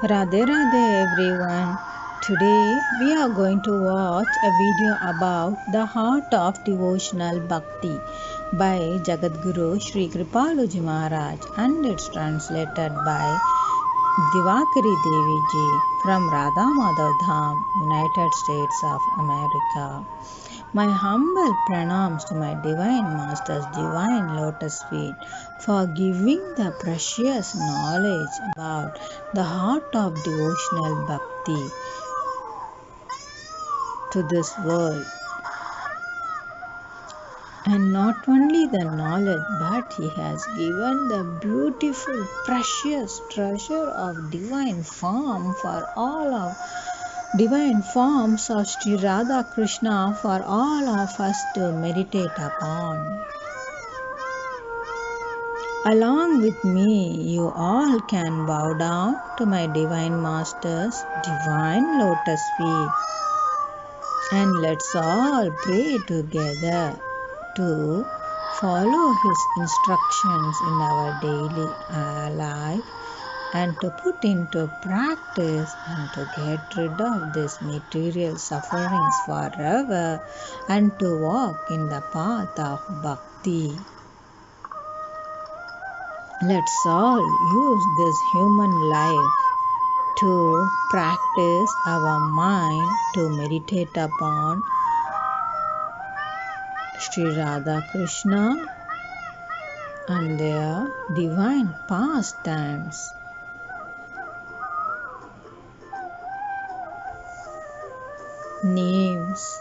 Radhe Radhe everyone. Today we are going to watch a video about the heart of devotional bhakti by Jagadguru Sri Kripaluji Maharaj, and it's translated by Divakari Devi Ji from Radha Madhav Dham, United States of America. My humble pranams to my Divine Master's Divine Lotus feet for giving the precious knowledge about the heart of devotional bhakti to this world. And not only the knowledge, but He has given the beautiful, precious treasure of divine form for all of divine forms of Sri Radha Krishna for all of us to meditate upon. Along with me, you all can bow down to my Divine Master's Divine Lotus feet, and let's all pray together to follow His instructions in our daily life and to put into practice and to get rid of these material sufferings forever and to walk in the path of bhakti. Let's all use this human life to practice our mind to meditate upon Sri Radha Krishna and their divine pastimes. Names,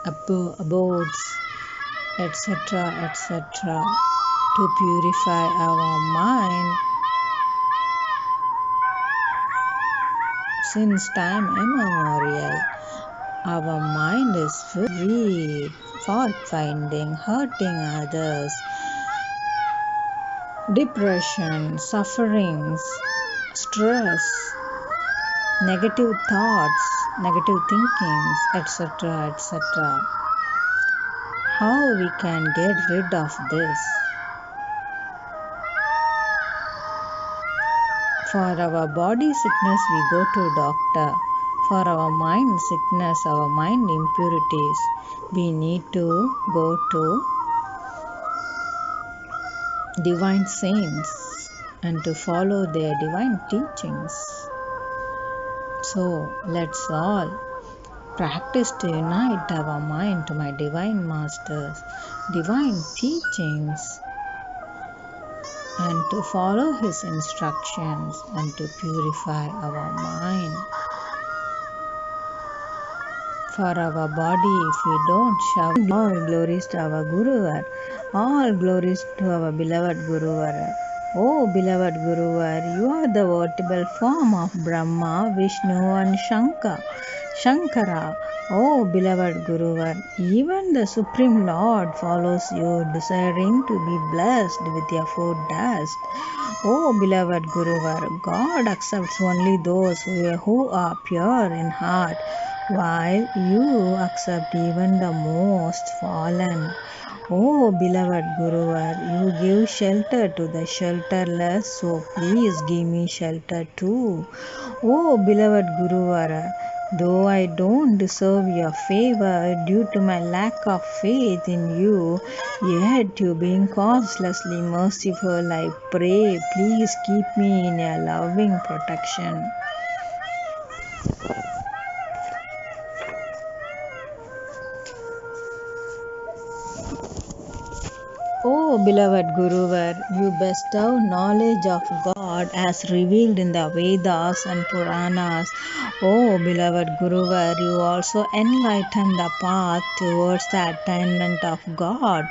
abodes, etc., etc., to purify our mind since time immemorial. Our mind is free, fault-finding, hurting others, depression, sufferings, stress, negative thoughts, negative thinkings, etc., etc. How we can get rid of this? For our body sickness, we go to doctor. For our mind sickness, our mind impurities, we need to go to divine saints and to follow their divine teachings. So let's all practice to unite our mind to my Divine Master's divine teachings and to follow His instructions and to purify our mind. For our body, if we don't shout all glories to our Guruvar, all glories to our beloved Guruvar. Oh beloved Guruvar, you are the vertical form of Brahma, Vishnu and Shankara. Oh beloved Guruvar, even the Supreme Lord follows you, desiring to be blessed with your food dust. Oh beloved Guruvar, God accepts only those who are pure in heart, while you accept even the most fallen. Oh beloved Guruvar, you give shelter to the shelterless, so please give me shelter too. Oh beloved Guruvar, though I don't deserve your favor due to my lack of faith in you, yet you being causelessly merciful, I pray, please keep me in your loving protection. O beloved Guruvar, you bestow knowledge of God as revealed in the Vedas and Puranas. O beloved Guruvar, you also enlighten the path towards the attainment of God.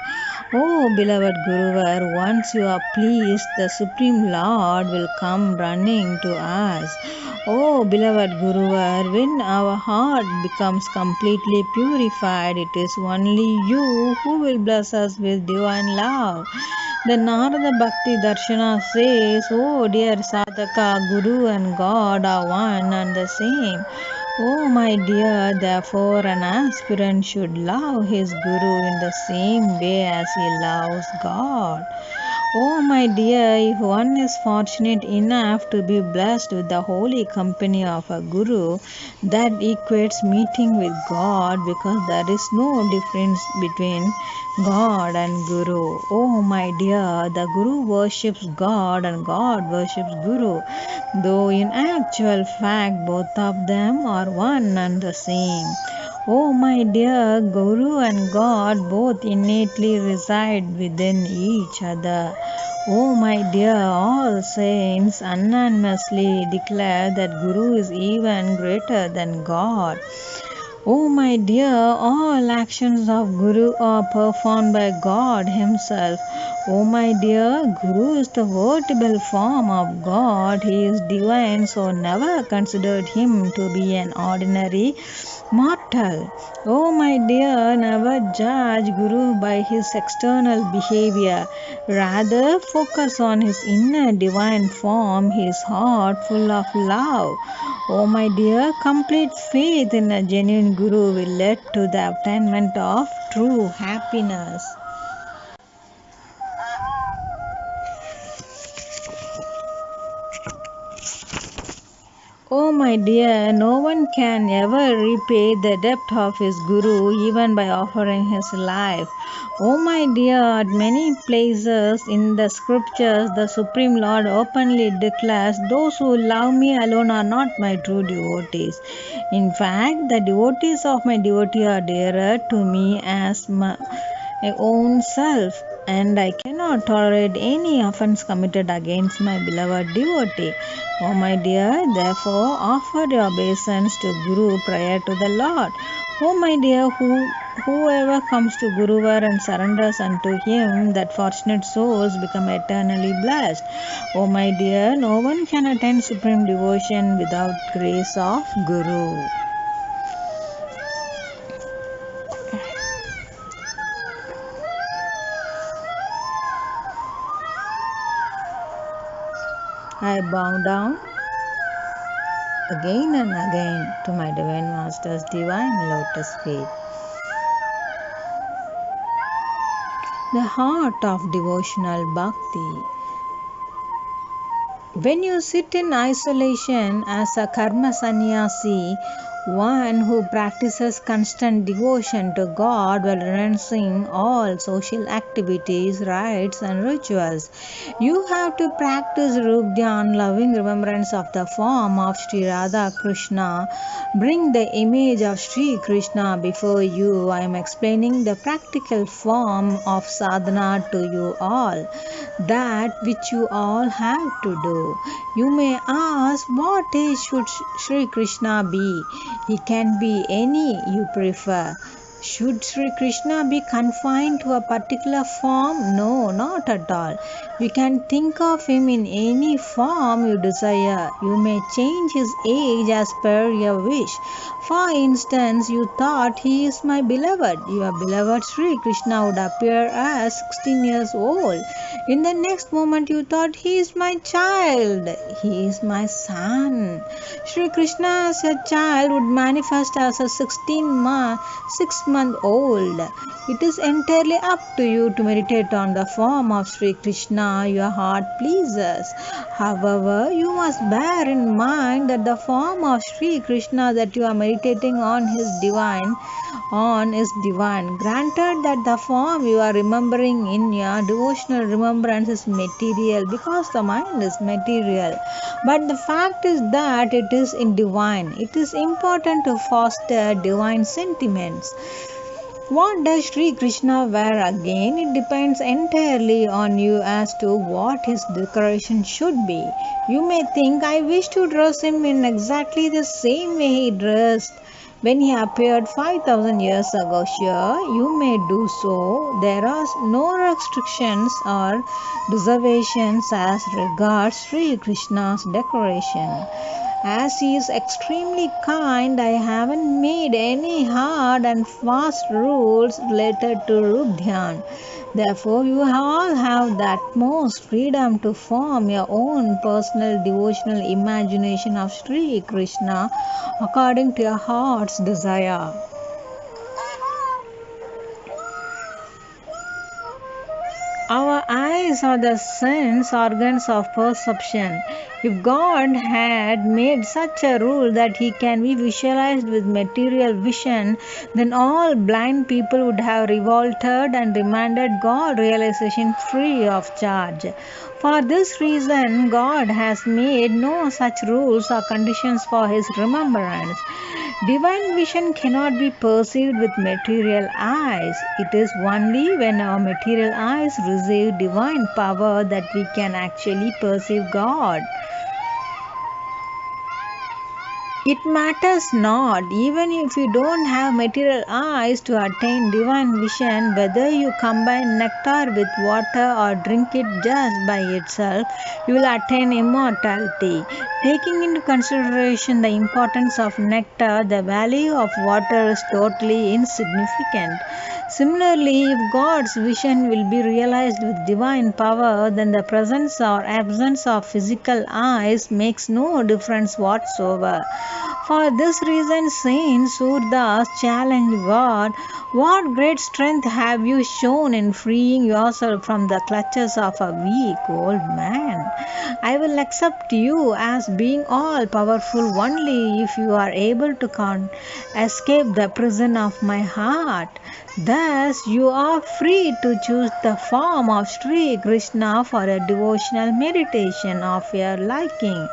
O beloved Guruvar, once you are pleased, the Supreme Lord will come running to us. O beloved Guruvar, when our heart becomes completely purified, it is only you who will bless us with divine love. The Narada Bhakti Darshana says, oh dear Sadhaka, Guru and God are one and the same. Oh my dear, therefore an aspirant should love his Guru in the same way as he loves God. Oh, my dear, if one is fortunate enough to be blessed with the holy company of a Guru, that equates meeting with God because there is no difference between God and Guru. Oh, my dear, the Guru worships God and God worships Guru, though in actual fact both of them are one and the same. Oh, my dear, Guru and God both innately reside within each other. Oh, my dear, all saints unanimously declare that Guru is even greater than God. Oh, my dear, all actions of Guru are performed by God Himself. Oh, my dear, Guru is the veritable form of God. He is divine, so never considered Him to be an ordinary mortal. Oh, my dear, never judge Guru by his external behavior. Rather, focus on his inner divine form, his heart full of love. Oh, my dear, complete faith in a genuine Guru will lead to the attainment of true happiness. Oh, my dear, no one can ever repay the debt of his Guru even by offering his life. Oh, my dear, at many places in the scriptures, the Supreme Lord openly declares, "Those who love me alone are not my true devotees. In fact, the devotees of my devotee are dearer to me as my own self, and I cannot tolerate any offense committed against my beloved devotee. Oh, my dear, therefore offer your obeisance to Guru prior to the Lord. Oh, my dear, whoever comes to Guruvar and surrenders unto him, that fortunate souls become eternally blessed. Oh, my dear, no one can attain supreme devotion without grace of Guru." I bow down again and again to my Divine Master's divine lotus feet. The heart of devotional bhakti. When you sit in isolation as a karma sannyasi, one who practices constant devotion to God while renouncing all social activities, rites, and rituals, you have to practice Rup Dhyan, loving remembrance of the form of Sri Radha Krishna. Bring the image of Sri Krishna before you. I am explaining the practical form of sadhana to you all, that which you all have to do. You may ask, what age should Sri Krishna be? He can be any you prefer. Should Sri Krishna be confined to a particular form? No, not at all. You can think of him in any form you desire. You may change his age as per your wish. For instance, you thought, he is my beloved. Your beloved Sri Krishna would appear as 16 years old. In the next moment, you thought, he is my child. He is my son. Sri Krishna as a child would manifest as a 6-month old. It is entirely up to you to meditate on the form of Sri Krishna your heart pleases. However, you must bear in mind that the form of Sri Krishna that you are meditating on is divine. Granted that the form you are remembering in your devotional remembrance is material, because the mind is material. But the fact is that it is in divine. It is important to foster divine sentiments. What does Sri Krishna wear again? It depends entirely on you as to what his decoration should be. You may think, I wish to dress him in exactly the same way he dressed when he appeared 5,000 years ago. Sure, you may do so. There are no restrictions or reservations as regards Sri Krishna's decoration. As he is extremely kind, I haven't made any hard and fast rules related to Rup Dhyan. Therefore, you all have the utmost freedom to form your own personal devotional imagination of Sri Krishna according to your heart's desire. Our eyes eyes are the sense organs of perception. If God had made such a rule that he can be visualized with material vision, then all blind people would have revolted and demanded God realization free of charge. For this reason, God has made no such rules or conditions for his remembrance. Divine vision cannot be perceived with material eyes. It is only when our material eyes receive divine power that we can actually perceive God. It matters not, even if you don't have material eyes, to attain divine vision, whether you combine nectar with water or drink it just by itself, you will attain immortality. Taking into consideration the importance of nectar, the value of water is totally insignificant. Similarly, if God's vision will be realized with divine power, then the presence or absence of physical eyes makes no difference whatsoever. For this reason, Saint Surdas challenged God, "What great strength have you shown in freeing yourself from the clutches of a weak old man? I will accept you as being all powerful only if you are able to escape the prison of my heart." Thus, you are free to choose the form of Sri Krishna for a devotional meditation of your liking.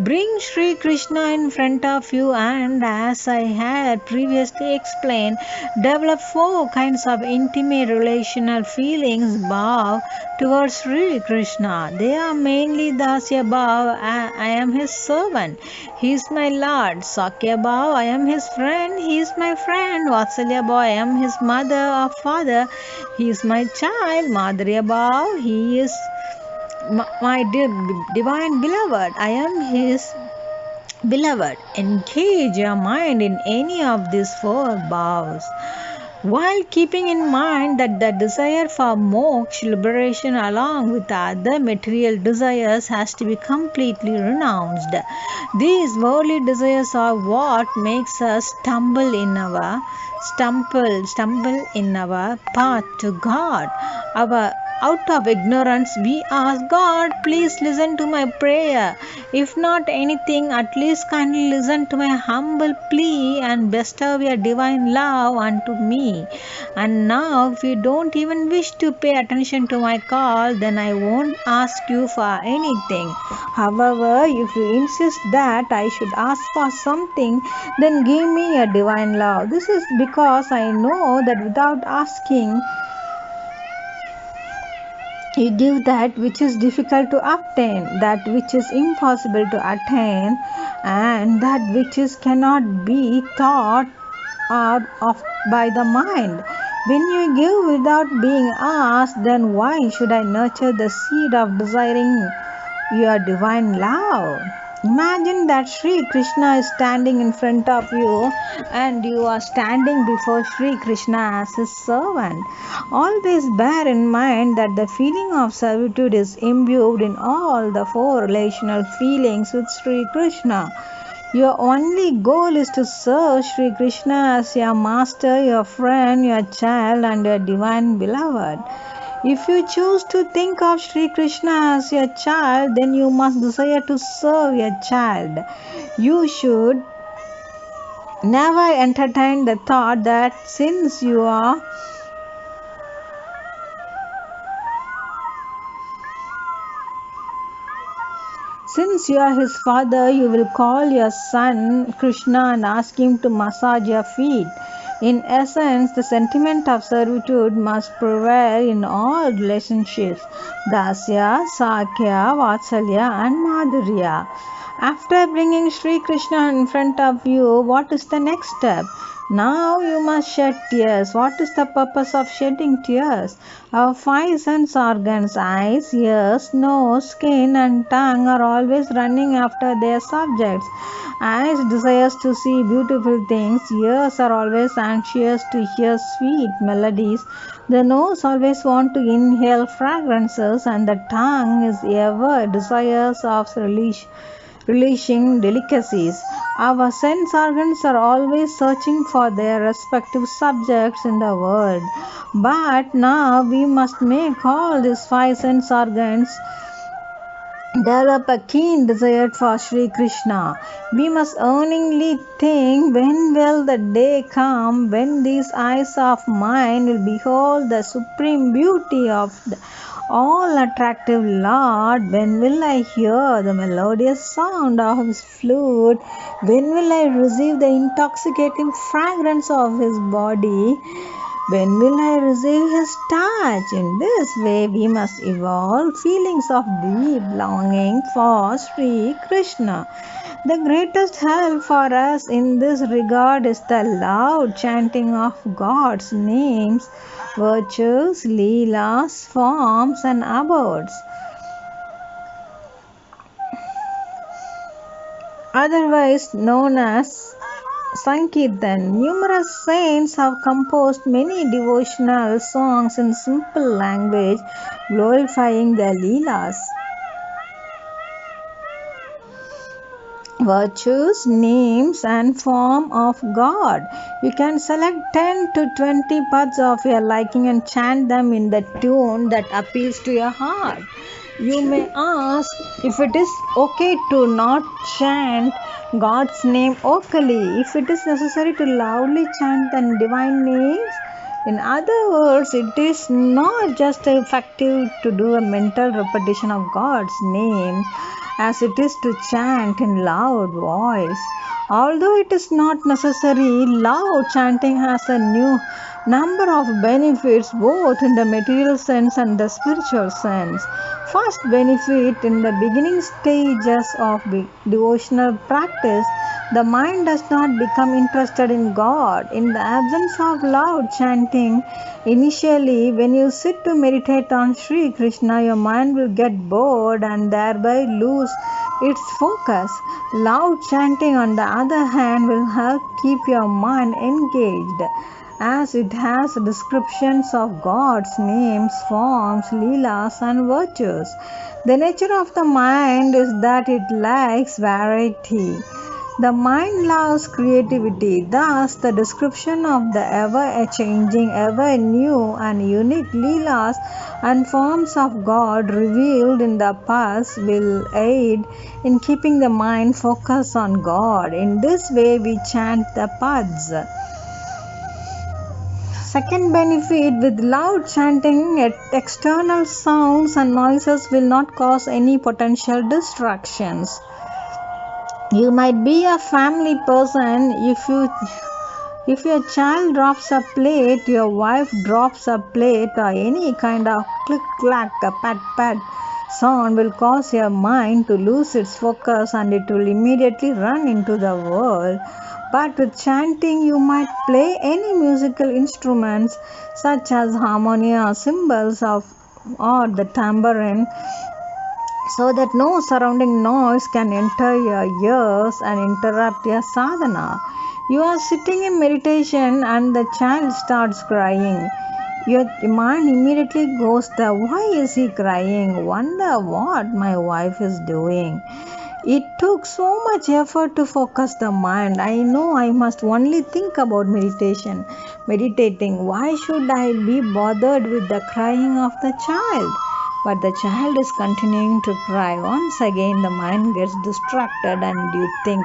Bring Sri Krishna in front of you, and as I had previously explained, develop four kinds of intimate relational feelings bhav towards Sri Krishna. They are mainly Dasya bhav, I am his servant, he is my lord; Sakya bhav, I am his friend, he is my friend; Vatsalya bhav, I am his mother or father, he is my child; Madhurya bhav, he is my divine beloved, I am his beloved. Engage your mind in any of these four bhavs, while keeping in mind that the desire for moksha, liberation, along with other material desires, has to be completely renounced. These worldly desires are what makes us stumble in our path to God. Out of ignorance, we ask God, please listen to my prayer. If not anything, at least kindly listen to my humble plea and bestow your divine love unto me. And now, if you don't even wish to pay attention to my call, then I won't ask you for anything. However, if you insist that I should ask for something, then give me your divine love. This is because I know that without asking, you give that which is difficult to obtain, that which is impossible to attain, and that which cannot be thought of by the mind. When you give without being asked, then why should I nurture the seed of desiring your divine love? Imagine that Sri Krishna is standing in front of you and you are standing before Sri Krishna as his servant. Always bear in mind that the feeling of servitude is imbued in all the four relational feelings with Sri Krishna. Your only goal is to serve Sri Krishna as your master, your friend, your child, and your divine beloved. If you choose to think of Sri Krishna as your child, then you must desire to serve your child. You should never entertain the thought that since you are his father, you will call your son Krishna and ask him to massage your feet. In essence, the sentiment of servitude must prevail in all relationships: Dasya, Sakya, Vatsalya, and Madhurya. After bringing Sri Krishna in front of you, what is the next step? Now you must shed tears. What is the purpose of shedding tears? Our five sense organs, eyes, ears, nose, skin, and tongue, are always running after their subjects. Eyes desires to see beautiful things, ears are always anxious to hear sweet melodies, the nose always wants to inhale fragrances, and the tongue is ever desirous of relishing delicacies. Our sense organs are always searching for their respective subjects in the world. But now we must make all these five sense organs develop a keen desire for Sri Krishna. We must earnestly think when will the day come when these eyes of mine will behold the supreme beauty of the all attractive Lord. When will I hear the melodious sound of his flute? When will I receive the intoxicating fragrance of his body? When will I receive his touch? In this way, we must evolve feelings of deep longing for Sri Krishna. The greatest help for us in this regard is the loud chanting of God's names, virtues, leelas, forms, and abodes, otherwise known as Sankirtan. Numerous saints have composed many devotional songs in simple language glorifying the Leelas, virtues, names, and form of God. You can select 10 to 20 pads of your liking and chant them in the tune that appeals to your heart. You may ask if it is okay to not chant God's name vocally, if it is necessary to loudly chant the divine names. In other words, it is not just effective to do a mental repetition of God's name as it is to chant in loud voice. Although it is not necessary, loud chanting has a new number of benefits both in the material sense and the spiritual sense. First benefit, in the beginning stages of devotional practice, the mind does not become interested in God. In the absence of loud chanting, initially when you sit to meditate on Sri Krishna, your mind will get bored and thereby lose its focus. Loud chanting, on the other hand, will help keep your mind engaged, as it has descriptions of God's names, forms, leelas, and virtues. The nature of the mind is that it likes variety. The mind loves creativity. Thus, the description of the ever-changing, ever-new, and unique leelas and forms of God revealed in the past will aid in keeping the mind focused on God. In this way, we chant the pads. Second benefit, with loud chanting, external sounds and noises will not cause any potential distractions. You might be a family person. If your child drops a plate, your wife drops a plate, or any kind of click clack, a pat pat sound will cause your mind to lose its focus and it will immediately run into the world. But with chanting, you might play any musical instruments such as harmonia, cymbals or the tambourine, so that no surrounding noise can enter your ears and interrupt your sadhana. You are sitting in meditation and the child starts crying. Your mind immediately goes there, why is he crying? Wonder what my wife is doing. It took so much effort to focus the mind. I know I must only think about meditating. Why should I be bothered with the crying of the child? But the child is continuing to cry. Once again, the mind gets distracted, and you think,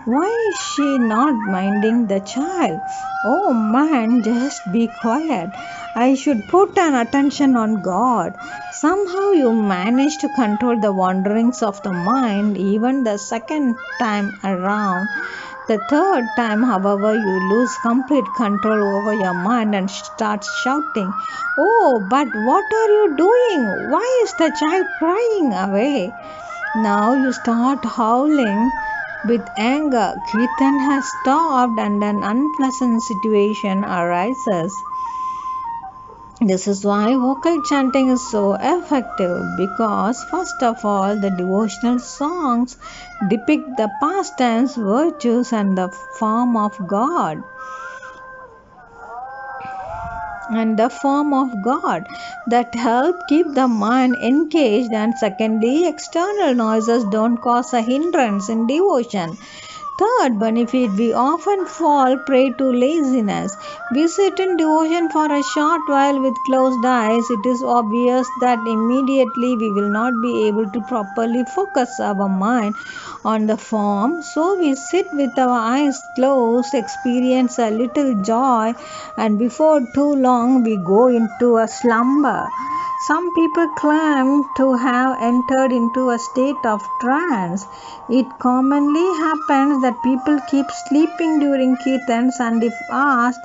why is she not minding the child? Oh man, just be quiet. I should put an attention on God. Somehow you manage to control the wanderings of the mind even the second time around. The third time, however, you lose complete control over your mind and start shouting, oh, but what are you doing? Why is the child crying away? Now you start howling with anger. Kirtan has stopped and an unpleasant situation arises. This is why vocal chanting is so effective, because first of all, the devotional songs depict the pastimes, virtues, and the form of God. and the form of God that help keep the mind engaged, and secondly, external noises don't cause a hindrance in devotion. Third benefit, we often fall prey to laziness. We sit in devotion for a short while with closed eyes. It is obvious that immediately we will not be able to properly focus our mind on the form. So we sit with our eyes closed, experience a little joy, and before too long we go into a slumber. Some people claim to have entered into a state of trance. It commonly happens that people keep sleeping during kirtans, and if asked,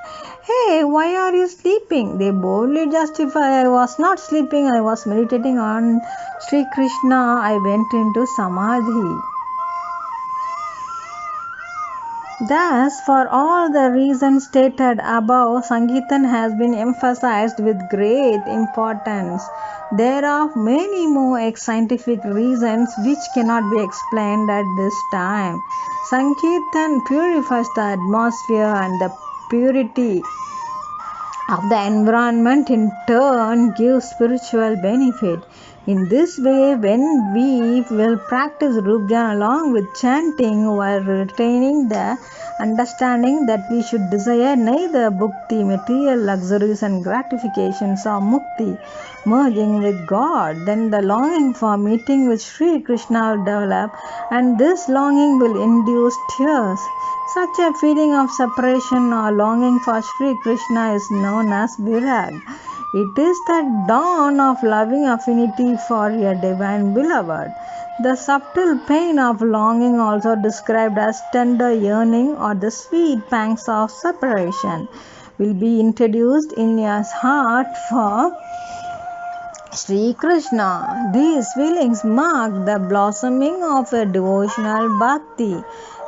"Hey, why are you sleeping?" they boldly justify, "I was not sleeping, I was meditating on Sri Krishna, I went into samadhi." Thus, for all the reasons stated above, Sankirtan has been emphasized with great importance. There are many more scientific reasons which cannot be explained at this time. Sankirtan purifies the atmosphere, and the purity of the environment in turn gives spiritual benefit. In this way, when we will practice Rupjan along with chanting while retaining the understanding that we should desire neither bhukti, material luxuries and gratifications, or mukti, merging with God, then the longing for meeting with Sri Krishna will develop, and this longing will induce tears. Such a feeling of separation or longing for Sri Krishna is known as virag. It is the dawn of loving affinity for a divine beloved. The subtle pain of longing, also described as tender yearning or the sweet pangs of separation, will be introduced in your heart for Sri Krishna. These feelings mark the blossoming of a devotional bhakti.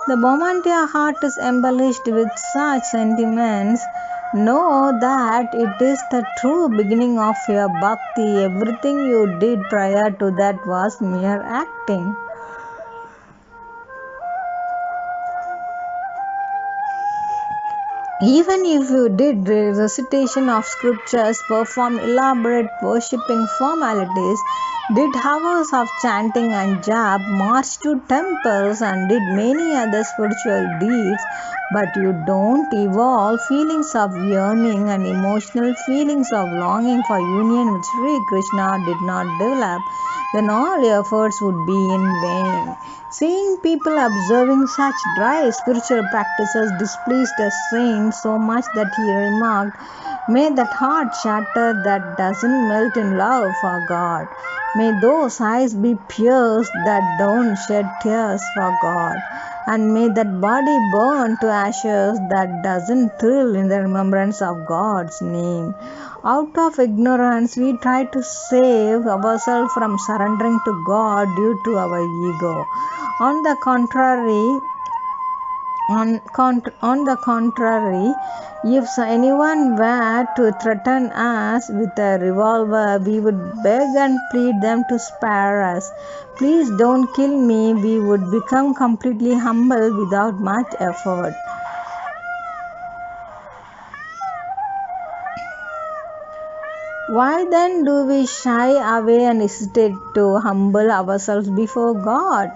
The moment your heart is embellished with such sentiments, know that it is the true beginning of your bhakti. Everything you did prior to that was mere acting. Even if you did recitation of scriptures, performed elaborate worshipping formalities, did hours of chanting and jap, marched to temples, and did many other spiritual deeds, but you don't evolve feelings of yearning and emotional feelings of longing for union with Sri Krishna did not develop, then all efforts would be in vain. Seeing people observing such dry spiritual practices displeased a saint so much that he remarked, "May that heart shatter that doesn't melt in love for God. May those eyes be pierced that don't shed tears for God. And may that body burn to ashes that doesn't thrill in the remembrance of God's name." Out of ignorance, we try to save ourselves from surrendering to God due to our ego. On the contrary, if anyone were to threaten us with a revolver, we would beg and plead them to spare us. "Please don't kill me." We would become completely humble without much effort. Why then do we shy away and hesitate to humble ourselves before God?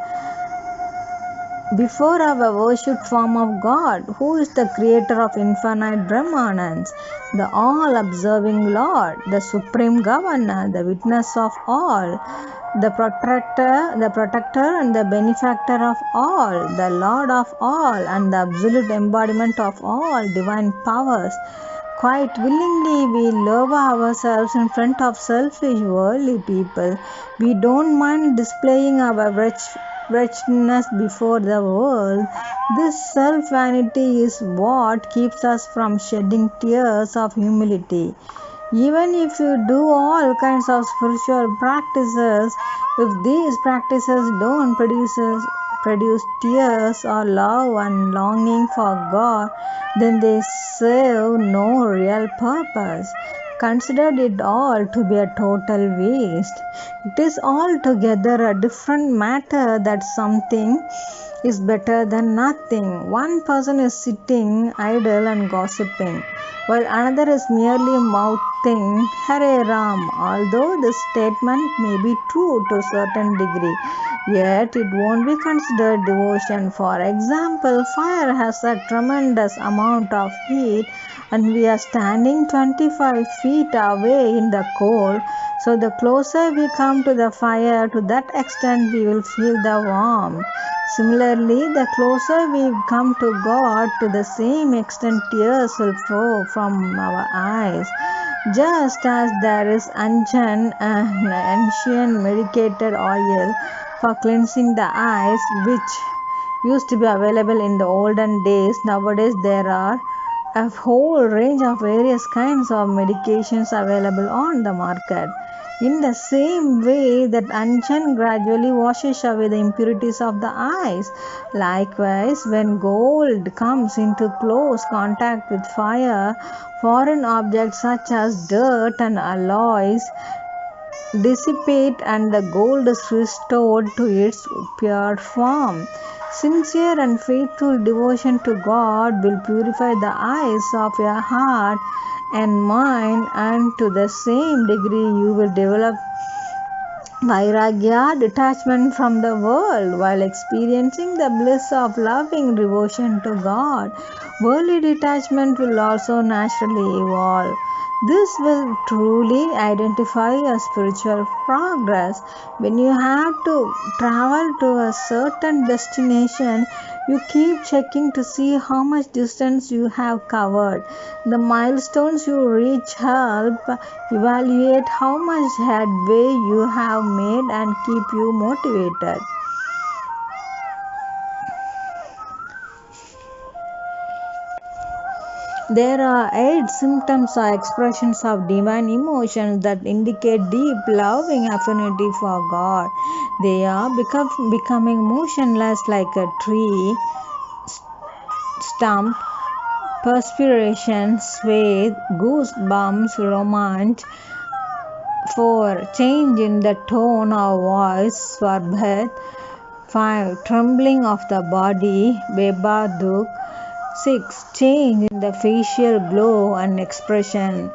Before our worshipped form of God, who is the creator of infinite Brahmanans, the all-observing Lord, the supreme governor, the witness of all, the protector and the benefactor of all, the Lord of all, and the absolute embodiment of all divine powers. Quite willingly we lower ourselves in front of selfish worldly people. We don't mind displaying our wretchedness before the world. This self-vanity is what keeps us from shedding tears of humility. Even if you do all kinds of spiritual practices, if these practices don't produce tears or love and longing for God, then they serve no real purpose. Consider it all to be a total waste. It is altogether a different matter that something is better than nothing. One person is sitting idle and gossiping, while another is merely mouthing Hare Ram. Although this statement may be true to a certain degree, yet it won't be considered devotion. For example, fire has a tremendous amount of heat and we are standing 25 feet away in the cold. So the closer we come to the fire, to that extent we will feel the warmth. Similarly, the closer we come to God, to the same extent tears will flow from our eyes. Just as there is Anjan, an ancient medicated oil for cleansing the eyes, which used to be available in the olden days, nowadays there are a whole range of various kinds of medications available on the market. In the same way that Anjan gradually washes away the impurities of the eyes. Likewise, when gold comes into close contact with fire, foreign objects such as dirt and alloys dissipate and the gold is restored to its pure form. Sincere and faithful devotion to God will purify the eyes of your heart and mind, and to the same degree you will develop Vairagya, detachment from the world, while experiencing the bliss of loving devotion to God. Worldly detachment will also naturally evolve. This will truly identify a spiritual progress. When you have to travel to a certain destination, you keep checking to see how much distance you have covered. The milestones you reach help evaluate how much headway you have made and keep you motivated. There are 8 symptoms or expressions of divine emotions that indicate deep loving affinity for God. They are becoming motionless like a tree stump, perspiration, sweat, goosebumps, romance. 4. Change in the tone of voice for breath. 5. Trembling of the body, Bebaduk. 6. Change in the facial glow and expression,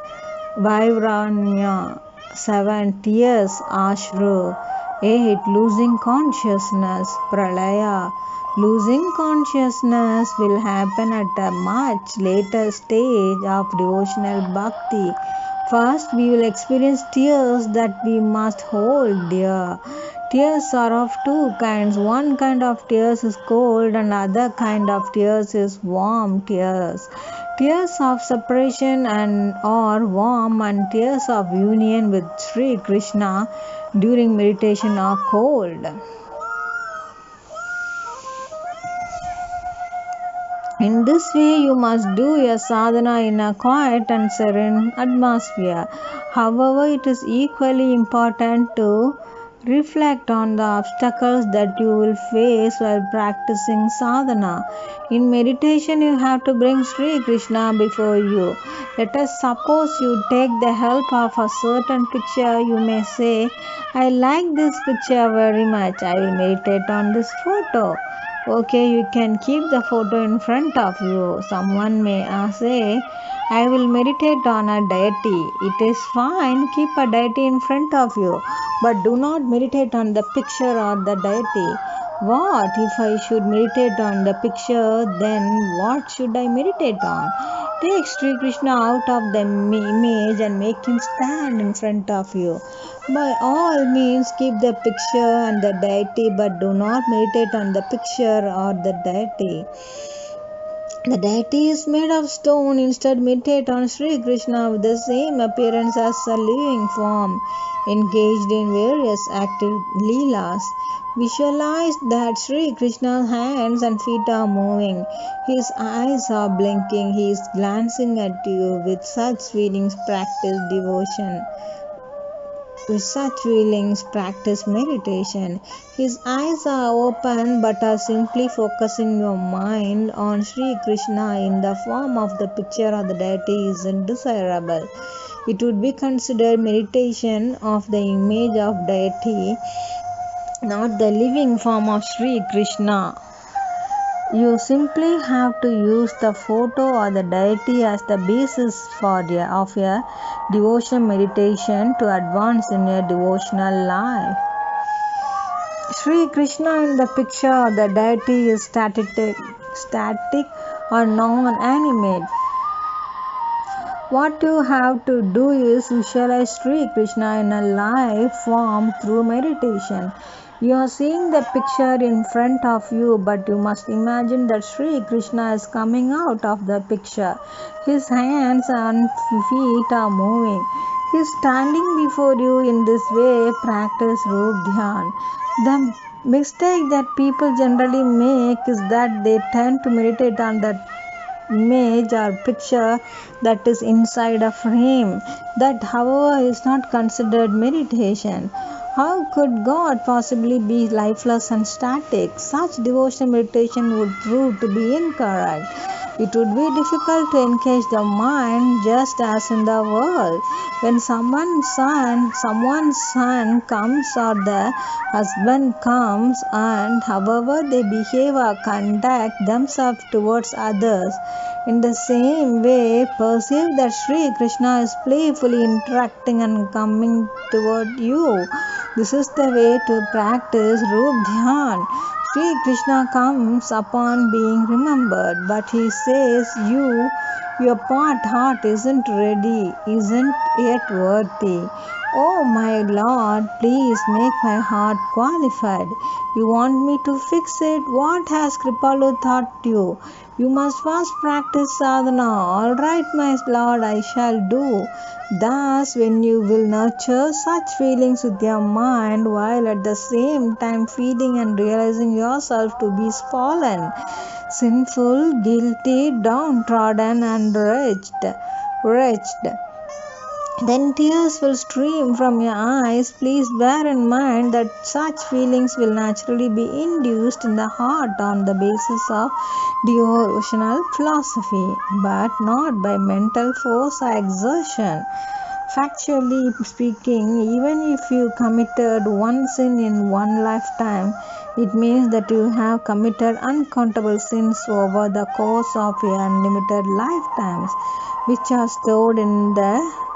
Vairanya. 7. Tears, Ashru. 8. Losing consciousness, Pralaya. Losing consciousness will happen at a much later stage of devotional bhakti. First, we will experience tears that we must hold dear. Tears are of 2 kinds. One kind of tears is cold and other kind of tears is warm tears. Tears of separation and or warm, and tears of union with Sri Krishna during meditation are cold. In this way, you must do your sadhana in a quiet and serene atmosphere. However, it is equally important to reflect on the obstacles that you will face while practicing sadhana. In meditation, you have to bring Sri Krishna before you. Let us suppose you take the help of a certain picture. You may say, I like this picture very much. I will meditate on this photo. Okay, you can keep the photo in front of you. Someone may say, I will meditate on a deity. It is fine, keep a deity in front of you, but do not meditate on the picture or the deity. What if I should meditate on the picture? Then what should I meditate on? Take Sri Krishna out of the image and make him stand in front of you. By all means, keep the picture and the deity, but do not meditate on the picture or the deity. The deity is made of stone. Instead, meditate on Sri Krishna with the same appearance as a living form, engaged in various active leelas. Visualize that Sri Krishna's hands and feet are moving. His eyes are blinking. He is glancing at you with such feelings. Practice devotion. With such feelings, practice meditation. His eyes are open but are simply focusing your mind on Sri Krishna in the form of the picture or the deity is undesirable. It would be considered meditation of the image of deity, not the living form of Sri Krishna. You simply have to use the photo or the deity as the basis of your devotional meditation to advance in your devotional life. Sri Krishna in the picture or the deity is static or non-animate. What you have to do is visualize Sri Krishna in a live form through meditation. You are seeing the picture in front of you, but you must imagine that Sri Krishna is coming out of the picture. His hands and feet are moving. He is standing before you in this way. Practice Roop Dhyan. The mistake that people generally make is that they tend to meditate on that image or picture that is inside a frame. That, however, is not considered meditation. How could God possibly be lifeless and static? Such devotional meditation would prove to be incorrect. It would be difficult to engage the mind just as in the world. When someone's son comes or the husband comes, and however they behave or conduct themselves towards others, in the same way, perceive that Sri Krishna is playfully interacting and coming toward you. This is the way to practice Roop Dhyan. Sri Krishna comes upon being remembered, but he says, your heart isn't ready, isn't yet worthy. Oh my Lord, please make my heart qualified. You want me to fix it? What has Kripalu taught you? You must first practice sadhana. All right, my Lord, I shall do. Thus, when you will nurture such feelings with your mind while at the same time feeling and realizing yourself to be fallen, sinful, guilty, downtrodden, and wretched, then tears will stream from your eyes. Please bear in mind that such feelings will naturally be induced in the heart on the basis of devotional philosophy, but not by mental force or exertion. Factually speaking, even if you committed one sin in one lifetime, it means that you have committed uncountable sins over the course of your unlimited lifetimes, which are stored in the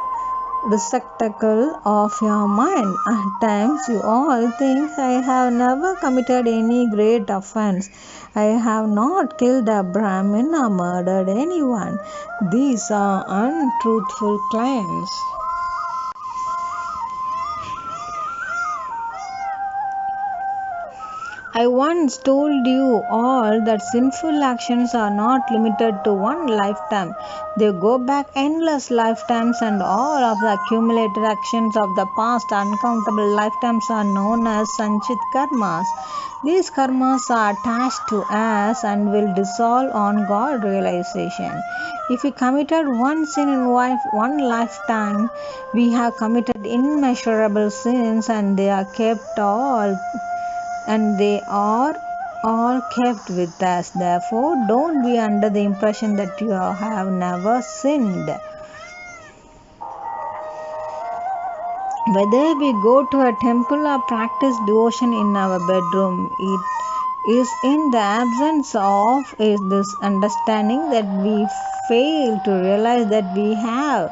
receptacle of your mind. At times you all think, I have never committed any great offense. I have not killed a Brahmin or murdered anyone. These are untruthful claims. I once told you all that sinful actions are not limited to one lifetime. They go back endless lifetimes, and all of the accumulated actions of the past uncountable lifetimes are known as Sanchit karmas. These karmas are attached to us and will dissolve on God realization. If we committed one sin in one lifetime, we have committed immeasurable sins, and they are all kept with us. Therefore, don't be under the impression that you have never sinned. Whether we go to a temple or practice devotion in our bedroom, it is in the absence of this understanding that we fail to realize that we have,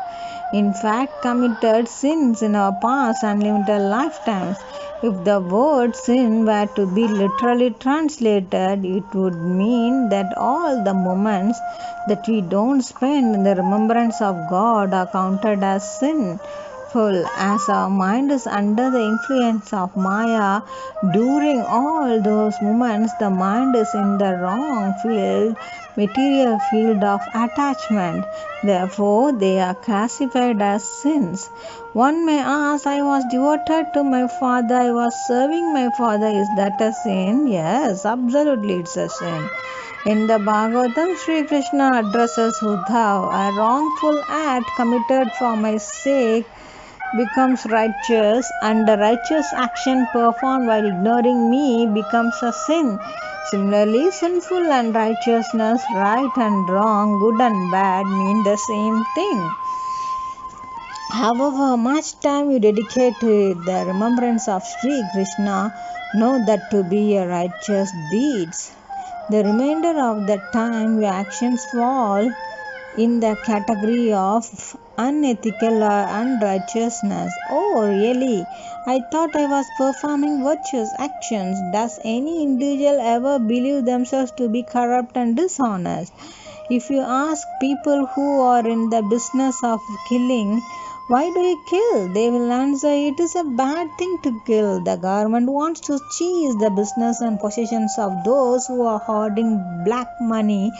in fact, committed sins in our past unlimited lifetimes. If the word sin were to be literally translated, it would mean that all the moments that we don't spend in the remembrance of God are counted as sinful. As our mind is under the influence of Maya, during all those moments, the mind is in the wrong material field of attachment. Therefore, they are classified as sins. One may ask, I was devoted to my father, I was serving my father. Is that a sin? Yes, absolutely it's a sin. In the Bhagavatam, Sri Krishna addresses Uddhav, a wrongful act committed for my sake becomes righteous, and the righteous action performed while ignoring me becomes a sin. Similarly, sinful and righteousness, right and wrong, good and bad mean the same thing. However much time you dedicate to the remembrance of Sri Krishna, know that to be a righteous deeds. The remainder of that time, your actions fall in the category of unethical or unrighteousness. Oh, really? I thought I was performing virtuous actions. Does any individual ever believe themselves to be corrupt and dishonest? If you ask people who are in the business of killing, why do you kill? They will answer, it is a bad thing to kill. The government wants to seize the business and possessions of those who are hoarding black money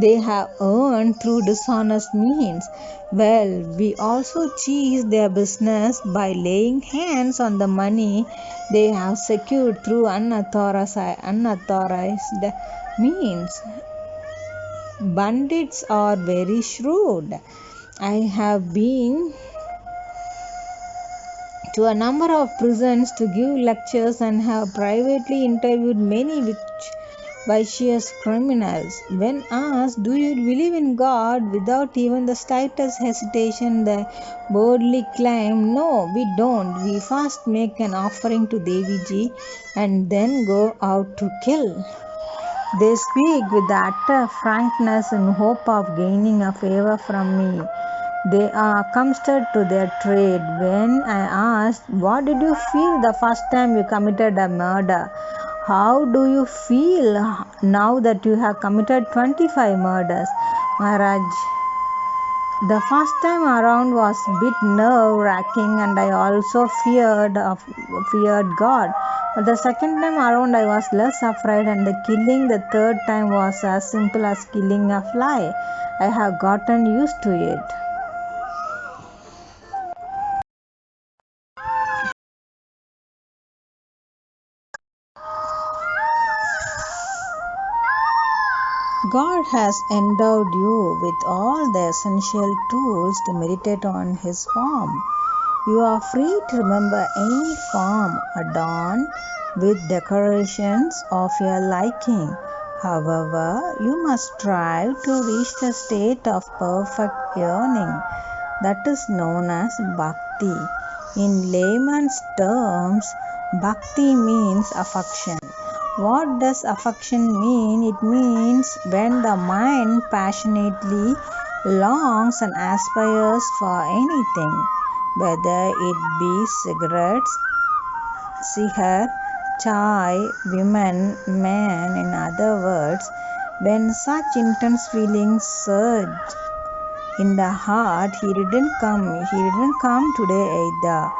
they have earned through dishonest means. Well, we also seize their business by laying hands on the money they have secured through unauthorized means. Bandits are very shrewd. I have been to a number of prisons to give lectures and have privately interviewed many vicious criminals. When asked, do you believe in God? Without even the slightest hesitation, they boldly claim, no, we don't. We first make an offering to Devi Ji and then go out to kill. They speak with utter frankness in hope of gaining a favor from me. They are accustomed to their trade. When I asked, what did you feel the first time you committed a murder? How do you feel now that you have committed 25 murders? Maharaj, the first time around was a bit nerve-wracking and I also feared God. But the second time around I was less afraid and the killing the third time was as simple as killing a fly. I have gotten used to it. God has endowed you with all the essential tools to meditate on His form. You are free to remember any form adorned with decorations of your liking. However, you must strive to reach the state of perfect yearning. That is known as bhakti. In layman's terms, bhakti means affection. What does affection mean? It means when the mind passionately longs and aspires for anything, whether it be cigarettes, sigar, chai, women, men, in other words, when such intense feelings surge in the heart, he didn't come today either.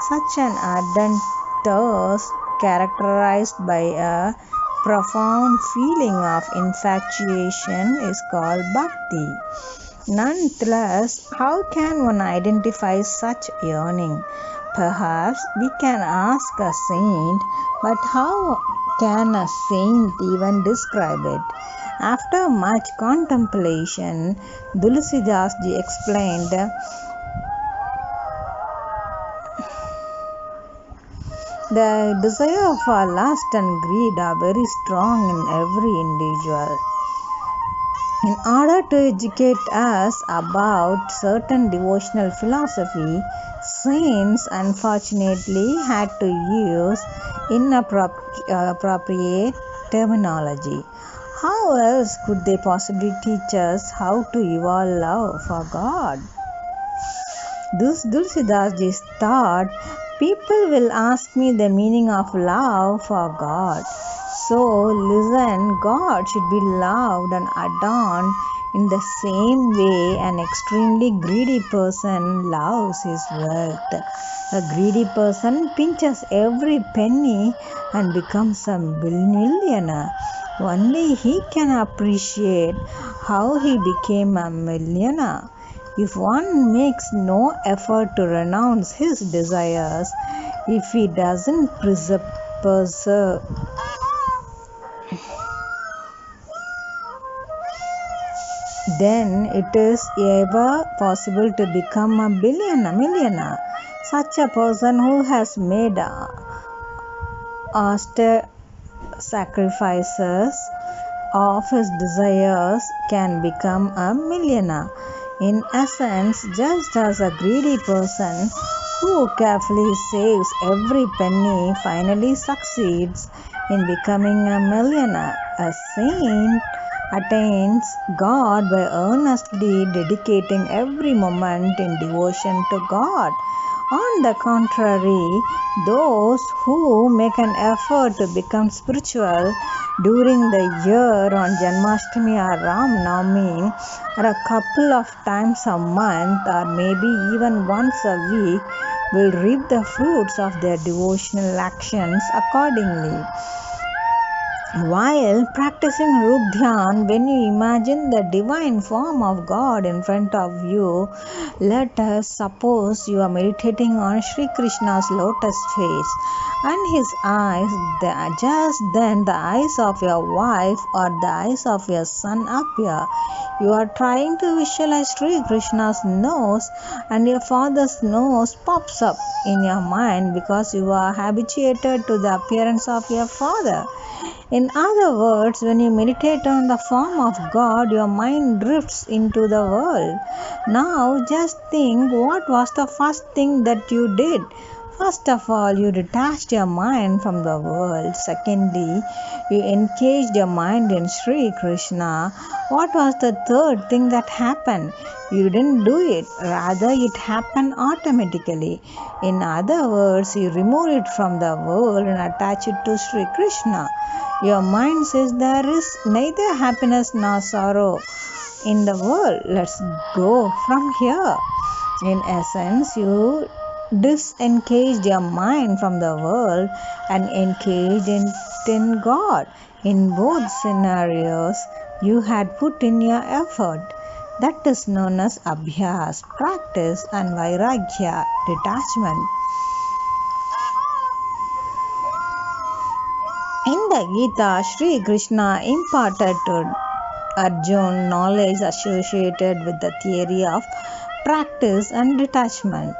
Such an ardent thirst, characterized by a profound feeling of infatuation, is called bhakti. Nonetheless, how can one identify such yearning? Perhaps we can ask a saint, but how can a saint even describe it? After much contemplation, Tulsidas ji explained, the desire for lust and greed are very strong in every individual. In order to educate us about certain devotional philosophy, saints unfortunately had to use inappropriate terminology. How else could they possibly teach us how to evolve love for God? Tulsidas ji thought, people will ask me the meaning of love for God. So listen, God should be loved and adorned in the same way an extremely greedy person loves his wealth. A greedy person pinches every penny and becomes a millionaire. Only he can appreciate how he became a millionaire. If one makes no effort to renounce his desires, if he doesn't persevere, then it is ever possible to become a millionaire. Such a person who has made austere sacrifices of his desires can become a millionaire. In essence, just as a greedy person who carefully saves every penny finally succeeds in becoming a millionaire. A saint attains God by earnestly dedicating every moment in devotion to God. On the contrary, those who make an effort to become spiritual during the year on Janmashtami or Ram Navami or a couple of times a month or maybe even once a week will reap the fruits of their devotional actions accordingly. While practicing Rup Dhyan, when you imagine the divine form of God in front of you, let us suppose you are meditating on Sri Krishna's lotus face and his eyes. Just then, the eyes of your wife or the eyes of your son appear. You are trying to visualize Sri Krishna's nose, and your father's nose pops up in your mind because you are habituated to the appearance of your father. In other words, when you meditate on the form of God, your mind drifts into the world. Now, just think, what was the first thing that you did? First of all, you detached your mind from the world. Secondly, you engaged your mind in Sri Krishna. What was the third thing that happened? You didn't do it, rather, it happened automatically. In other words, you remove it from the world and attach it to Sri Krishna. Your mind says there is neither happiness nor sorrow in the world. Let's go from here. In essence, you disengaged your mind from the world and engaged in God. In both scenarios, you had put in your effort. That is known as abhyas, practice, and vairagya, detachment. In the Gita, Sri Krishna imparted to Arjuna knowledge associated with the theory of practice and detachment.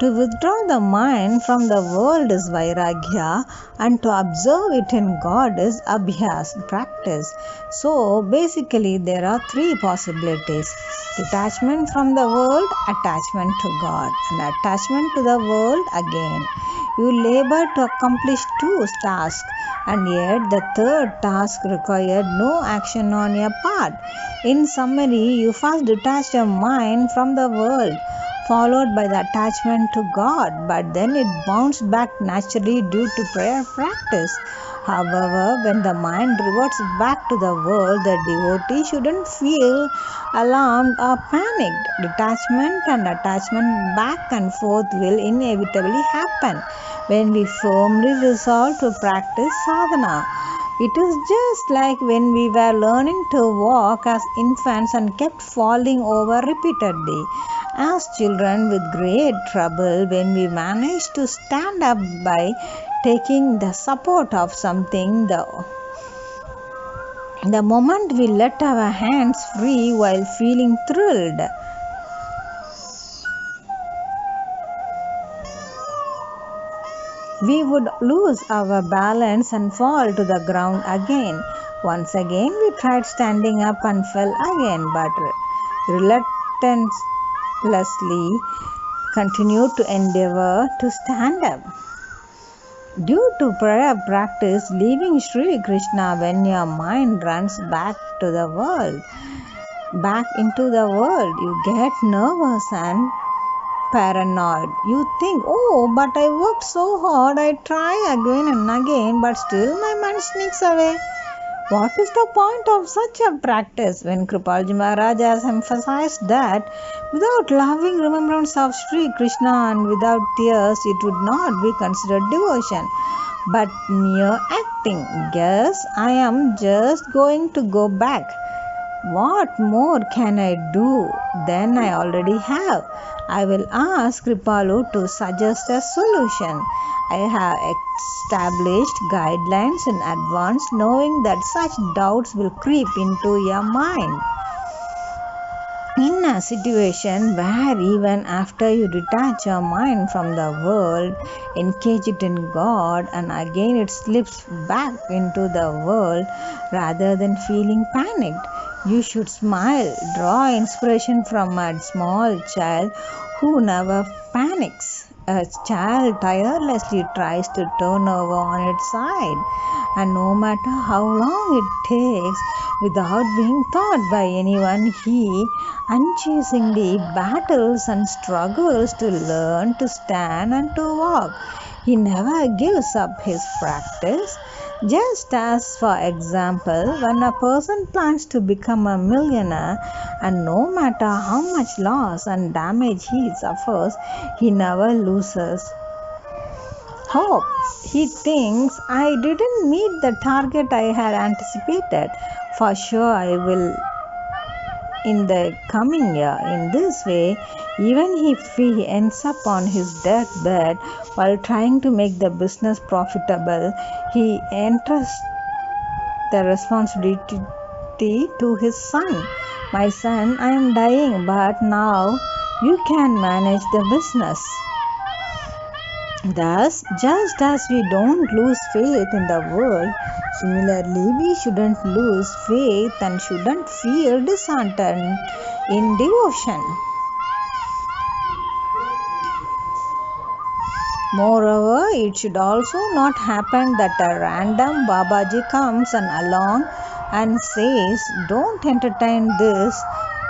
To withdraw the mind from the world is vairagya, and to observe it in God is abhyas, practice. So basically, there are three possibilities: detachment from the world, attachment to God, and attachment to the world again. You labor to accomplish two tasks, and yet the third task required no action on your part. In summary, you first detach your mind from the world, followed by the attachment to God, but then it bounced back naturally due to prayer practice. However, when the mind reverts back to the world, the devotee shouldn't feel alarmed or panicked. Detachment and attachment back and forth will inevitably happen when we firmly resolve to practice sadhana. It is just like when we were learning to walk as infants and kept falling over repeatedly. As children with great trouble, when we managed to stand up by taking the support of something, the moment we let our hands free while feeling thrilled, we would lose our balance and fall to the ground again. Once again, we tried standing up and fell again, but reluctantly continued to endeavor to stand up. Due to prayer practice, leaving Sri Krishna when your mind runs back into the world, you get nervous and paranoid. You think, oh, but I worked so hard, I try again and again, but still my mind sneaks away. What is the point of such a practice? When Kripalji Maharaj has emphasized that without loving remembrance of Sri Krishna and without tears, it would not be considered devotion, but mere acting. Guess I am just going to go back. What more can I do than I already have? I will ask Kripalu to suggest a solution. I have established guidelines in advance, knowing that such doubts will creep into your mind. In a situation where even after you detach your mind from the world, engage it in God, and again it slips back into the world, rather than feeling panicked, you should smile. Draw inspiration from a small child who never panics. A child tirelessly tries to turn over on its side, and no matter how long it takes, without being taught by anyone, he unceasingly battles and struggles to learn to stand and to walk. He never gives up his practice. Just as, for example, when a person plans to become a millionaire, and no matter how much loss and damage he suffers, he never loses hope. He thinks, I didn't meet the target I had anticipated. For sure, I will in the coming year. In this way, even if he ends up on his deathbed while trying to make the business profitable, he entrusts the responsibility to his son. My son, I am dying, but now you can manage the business. Thus, just as we don't lose faith in the world, similarly, we shouldn't lose faith and shouldn't feel disheartened in devotion. Moreover, it should also not happen that a random Babaji comes along and says, don't entertain this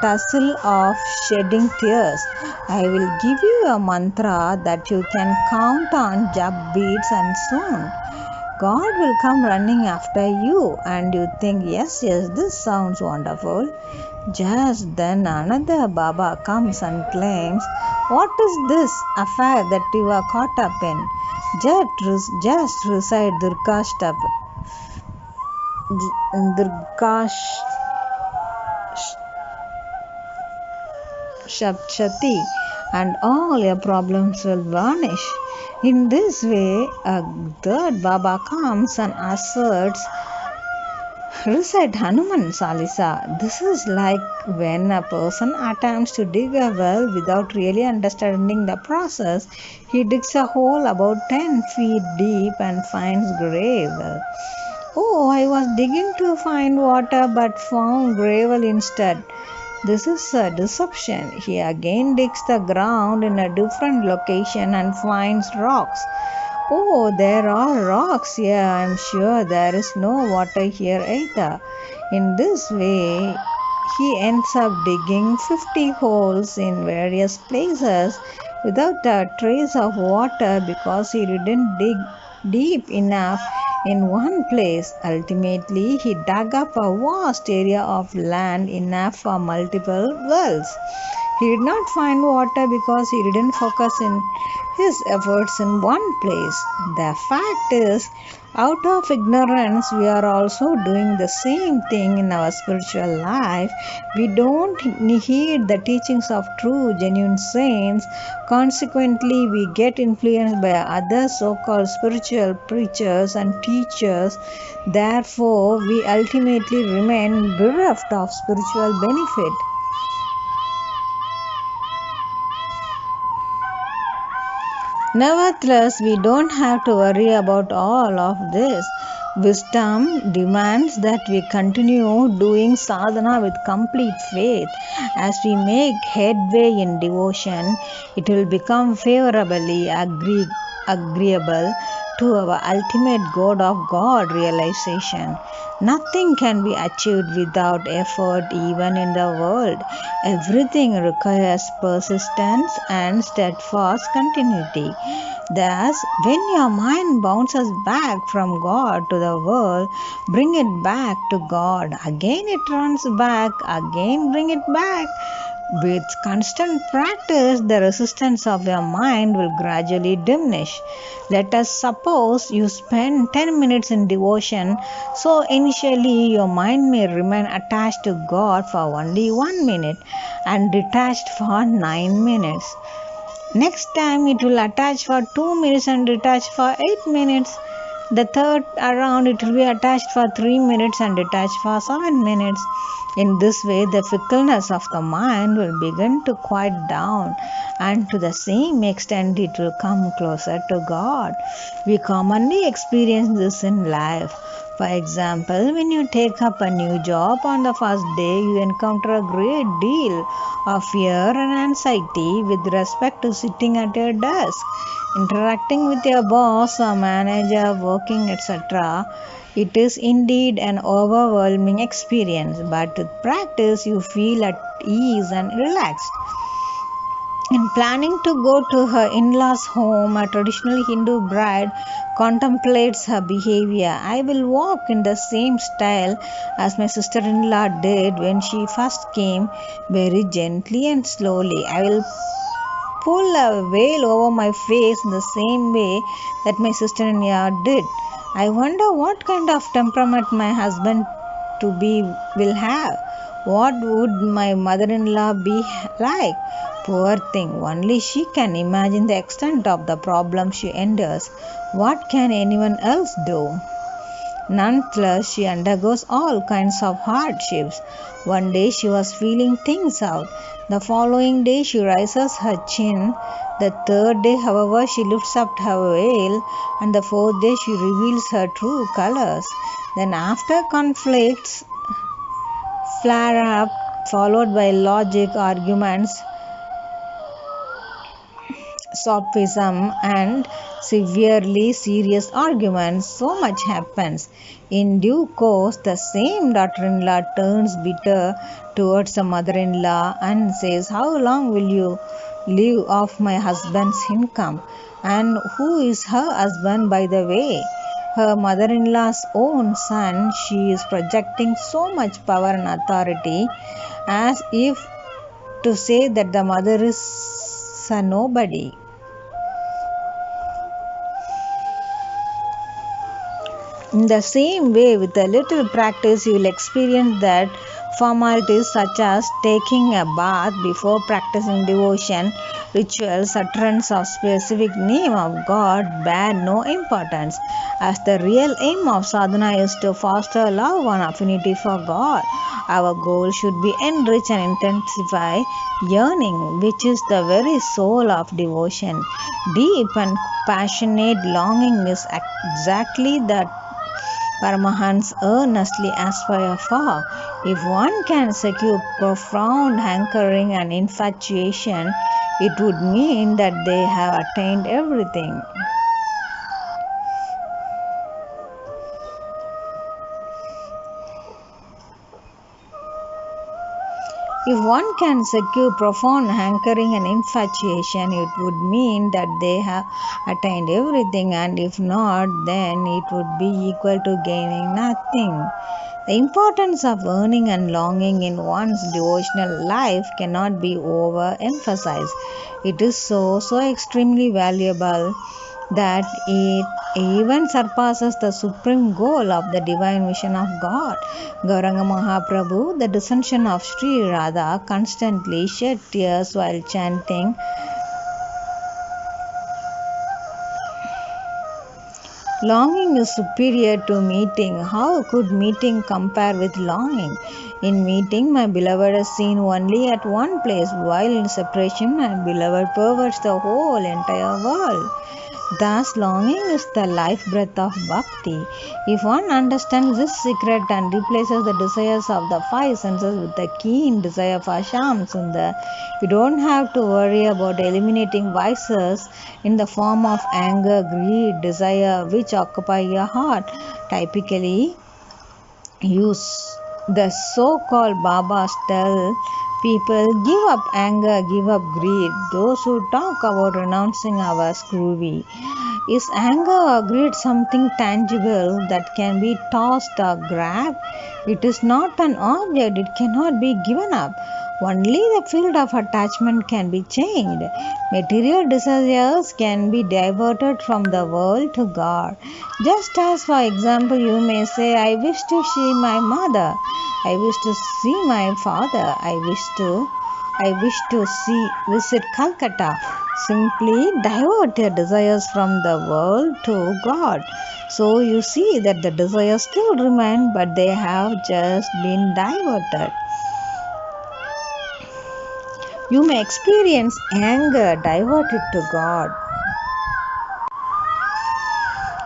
tussle of shedding tears. I will give you a mantra that you can count on jap beats, and soon God will come running after you, and you think, yes, this sounds wonderful. Just then another Baba comes and claims, what is this affair that you are caught up in? Just recite Durga Shapshati, and all your problems will vanish. In this way, a third Baba comes and asserts, recite Hanuman Salisa. This is like when a person attempts to dig a well without really understanding the process. He digs a hole about 10 feet deep and finds gravel. Oh, I was digging to find water but found gravel instead. This is a deception. He again digs the ground in a different location and finds rocks. Oh, there are rocks here. I am sure there is no water here either. In this way, he ends up digging 50 holes in various places without a trace of water because he didn't dig deep enough in one place. Ultimately, he dug up a vast area of land enough for multiple wells. He did not find water because he didn't focus in his efforts in one place. The fact is, out of ignorance, we are also doing the same thing in our spiritual life. We don't heed the teachings of true, genuine saints. Consequently, we get influenced by other so called spiritual preachers and teachers. Therefore, we ultimately remain bereft of spiritual benefit. Nevertheless, we don't have to worry about all of this. Wisdom demands that we continue doing sadhana with complete faith. As we make headway in devotion, it will become favorably agreeable to our ultimate goal of God realization. Nothing can be achieved without effort, even in the world. Everything requires persistence and steadfast continuity. Thus, when your mind bounces back from God to the world, bring it back to God. Again it runs back, again bring it back. With constant practice, the resistance of your mind will gradually diminish. Let us suppose you spend 10 minutes in devotion, so initially your mind may remain attached to God for only 1 minute and detached for 9 minutes. Next time it will attach for 2 minutes and detach for 8 minutes. The third around it will be attached for 3 minutes and detached for 7 minutes. In this way, the fickleness of the mind will begin to quiet down, and to the same extent it will come closer to God. We commonly experience this in life. For example, when you take up a new job on the first day, you encounter a great deal of fear and anxiety with respect to sitting at your desk, interacting with your boss or manager, working, etc. It is indeed an overwhelming experience, but with practice, you feel at ease and relaxed. In planning to go to her in law's home, a traditional Hindu bride contemplates her behavior. I will walk in the same style as my sister in law did when she first came, very gently and slowly. I will pull a veil over my face in the same way that my sister in law did. I wonder what kind of temperament my husband to be will have. What would my mother in law be like? Poor thing, only she can imagine the extent of the problem she endures. What can anyone else do? Nonetheless, she undergoes all kinds of hardships. One day she was feeling things out. The following day she raises her chin. The third day, however, she lifts up her veil. And the fourth day she reveals her true colors. Then after conflicts flare up, followed by logic, arguments, sophism, and severely serious arguments, so much happens. In due course, the same daughter in law turns bitter towards the mother in law and says, "How long will you live off my husband's income?" And who is her husband, by the way? Her mother in law's own son. She is projecting so much power and authority, as if to say that the mother is a nobody. In the same way, with a little practice, you will experience that formalities such as taking a bath before practicing devotion, rituals, utterance of specific name of God bear no importance, as the real aim of sadhana is to foster love and affinity for God. Our goal should be enrich and intensify yearning, which is the very soul of devotion. Deep and passionate longing is exactly that Paramahans earnestly aspire for. If one can secure profound hankering and infatuation, it would mean that they have attained everything. If one can secure profound hankering and infatuation, it would mean that they have attained everything, and if not, then it would be equal to gaining nothing. The importance of earning and longing in one's devotional life cannot be overemphasized. It is so extremely valuable that it even surpasses the supreme goal of the divine mission of God. Gauranga Mahaprabhu, the descendant of Sri Radha, constantly shed tears while chanting, "Longing is superior to meeting. How could meeting compare with longing? In meeting, my beloved is seen only at one place, while in separation, my beloved pervades the whole entire world." Thus, longing is the life breath of bhakti. If one understands this secret and replaces the desires of the five senses with the keen desire for Shyam Sundar, you don't have to worry about eliminating vices in the form of anger, greed, desire, which occupy your heart. Typically, the so-called Babas tell people, "Give up anger, give up greed." Those who talk about renouncing our screwy. Is anger or greed something tangible that can be tossed or grabbed? It is not an object, it cannot be given up. Only the field of attachment can be changed. Material desires can be diverted from the world to God. Just as, for example, you may say, "I wish to see my mother. I wish to see my father. I wish to visit Calcutta." Simply divert your desires from the world to God. So you see that the desires still remain, but they have just been diverted. You may experience anger, divert it to God.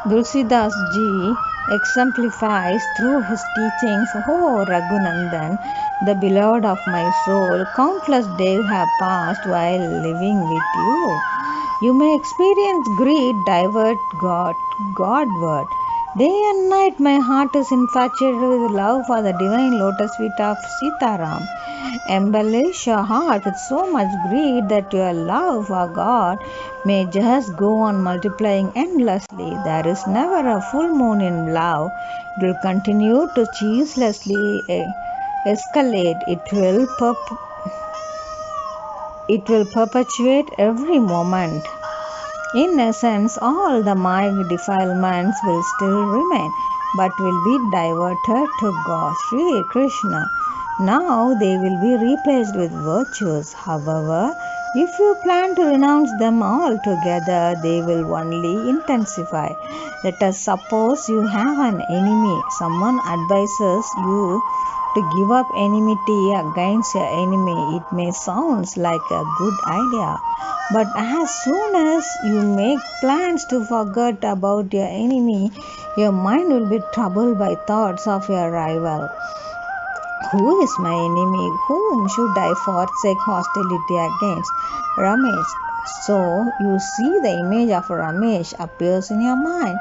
Tulsidas ji exemplifies through his teachings. Oh, Raghunandan, the beloved of my soul, countless days have passed while living with you. You may experience greed divert Godward. Day and night my heart is infatuated with love for the divine lotus feet of Sitaram. Embellish your heart with so much greed that your love for God may just go on multiplying endlessly. There is never a full moon in love. It will continue to ceaselessly escalate. It will perpetuate every moment. In essence, all the Maya defilements will still remain, but will be diverted to God, Sri Krishna. Now they will be replaced with virtues. However, if you plan to renounce them altogether, they will only intensify. Let us suppose you have an enemy. Someone advises you to give up enmity against your enemy. It may sound like a good idea, but as soon as you make plans to forget about your enemy, your mind will be troubled by thoughts of your rival. Who is my enemy? Whom should I forsake hostility against? Ramesh. So you see the image of Ramesh appears in your mind.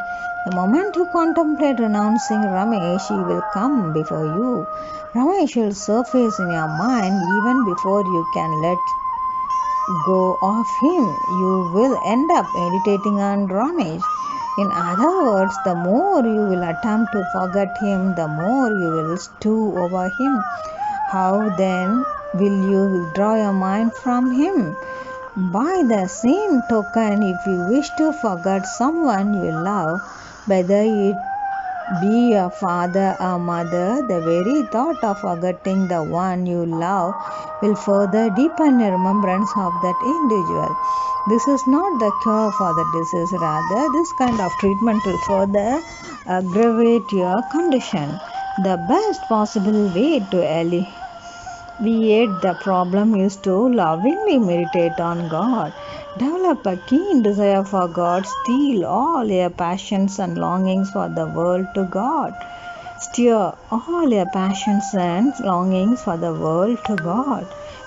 The moment you contemplate renouncing Ramesh, he will come before you. Ramesh will surface in your mind even before you can let go of him. You will end up meditating on Ramesh. In other words, the more you will attempt to forget him, the more you will stew over him. How then will you withdraw your mind from him? By the same token, if you wish to forget someone you love, whether it be your father or mother, the very thought of forgetting the one you love will further deepen your remembrance of that individual. This is not the cure for the disease, rather, this kind of treatment will further aggravate your condition. The best possible way to alleviate the problem is to lovingly meditate on God. Develop a keen desire for God. Steal all your passions and longings for the world to God. Steer all your passions and longings for the world to God.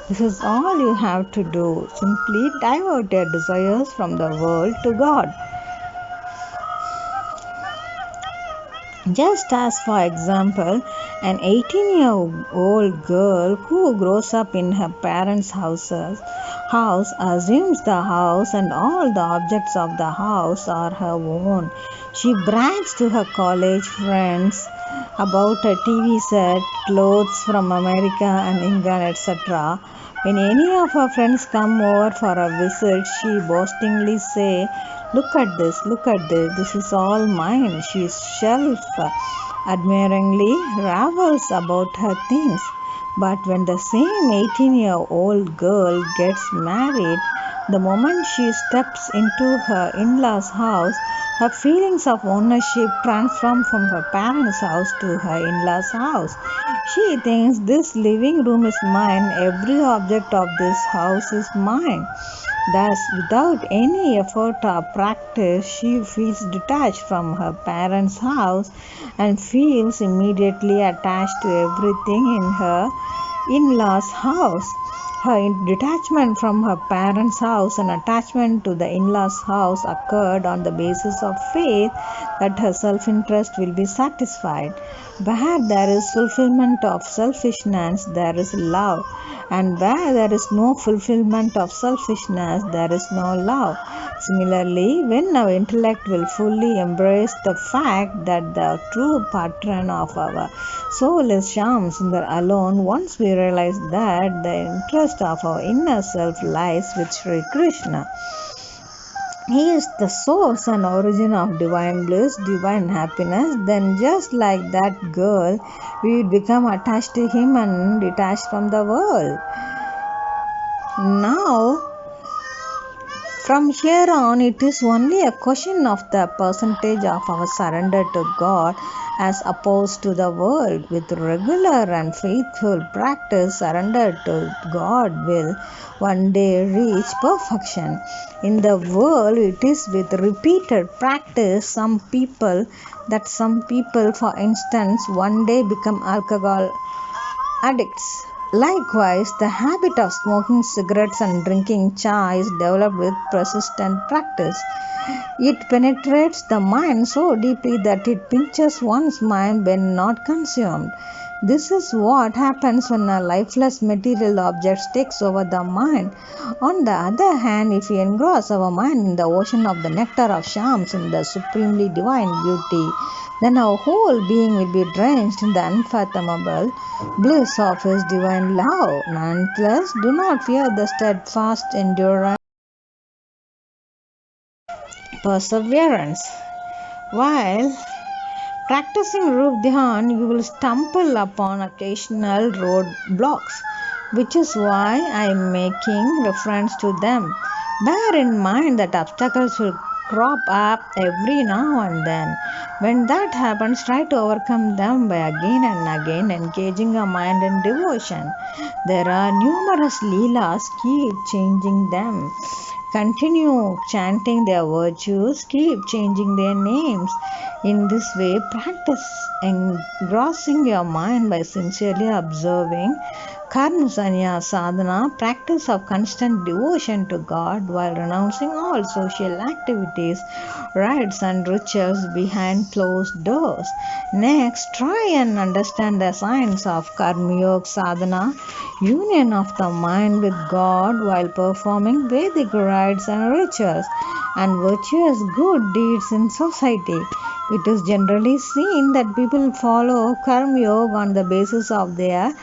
This is all you have to do. Simply divert your desires from the world to God. Just as, for example, an 18-year-old girl who grows up in her parents' house assumes the house and all the objects of the house are her own. She brags to her college friends about a TV set, clothes from America and England, etc. When any of her friends come over for a visit, she boastingly say, look at this, this is all mine. She self-admiringly ravels about her things. But when the same 18-year-old girl gets married, the moment she steps into her in-laws' house, her feelings of ownership transform from her parents' house to her in-laws' house. She thinks this living room is mine, every object of this house is mine. Thus, without any effort or practice, she feels detached from her parents' house and feels immediately attached to everything in her in-laws' house. Her detachment from her parents' house and attachment to the in-laws' house occurred on the basis of faith that her self-interest will be satisfied. Where there is fulfillment of selfishness, there is love, and where there is no fulfillment of selfishness, there is no love. Similarly, when our intellect will fully embrace the fact that the true patron of our soul is Shyam Sundar alone, once we realize that the interest of our inner self lies with Sri Krishna. He is the source and origin of divine bliss, divine happiness. Then just like that girl, we would become attached to him and detached from the world. Now, From here on, it is only a question of the percentage of our surrender to God as opposed to the world. With regular and faithful practice, surrender to God will one day reach perfection. In the world, it is with repeated practice. Some people, for instance, one day become alcohol addicts. Likewise, the habit of smoking cigarettes and drinking chai is developed with persistent practice. It penetrates the mind so deeply that it pinches one's mind when not consumed. This is what happens when a lifeless material object takes over the mind. On the other hand, if we engross our mind in the ocean of the nectar of Shams, in the supremely divine beauty, then our whole being will be drenched in the unfathomable bliss of His divine love. Nonetheless, do not fear the steadfast endurance, perseverance. While practicing Rup Dhyan, you will stumble upon occasional roadblocks, which is why I am making reference to them. Bear in mind that obstacles will crop up every now and then. When that happens, try to overcome them by again and again engaging your mind in devotion. There are numerous leelas, keep changing them. Continue chanting their virtues, keep changing their names. In this way, practice engrossing your mind by sincerely observing Karma Sanya Sadhana, practice of constant devotion to God while renouncing all social activities, rites, and rituals behind closed doors. Next, try and understand the science of Karma Yoga Sadhana, union of the mind with God while performing Vedic rites and rituals, and virtuous good deeds in society. It is generally seen that people follow Karma Yoga on the basis of their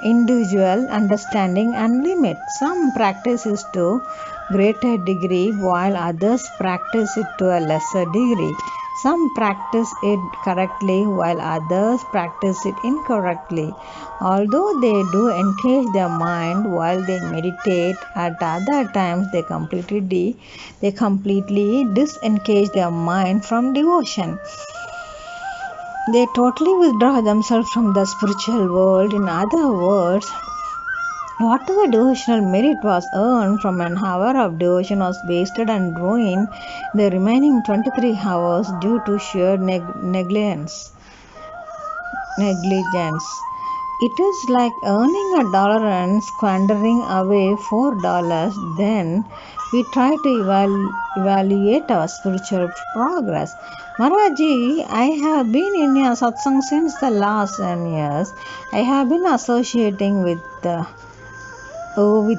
individual understanding and limit. Some practice it to greater degree while others practice it to a lesser degree. Some practice it correctly while others practice it incorrectly. Although they do engage their mind while they meditate, at other times they completely disengage their mind from devotion. They totally withdraw themselves from the spiritual world. In other words, whatever devotional merit was earned from an hour of devotion was wasted and ruined the remaining 23 hours due to sheer negligence. It is like earning $1 and squandering away $4. Then we try to evaluate our spiritual progress. Maharaji, I have been in your satsang since the last 10 years. I have been associating with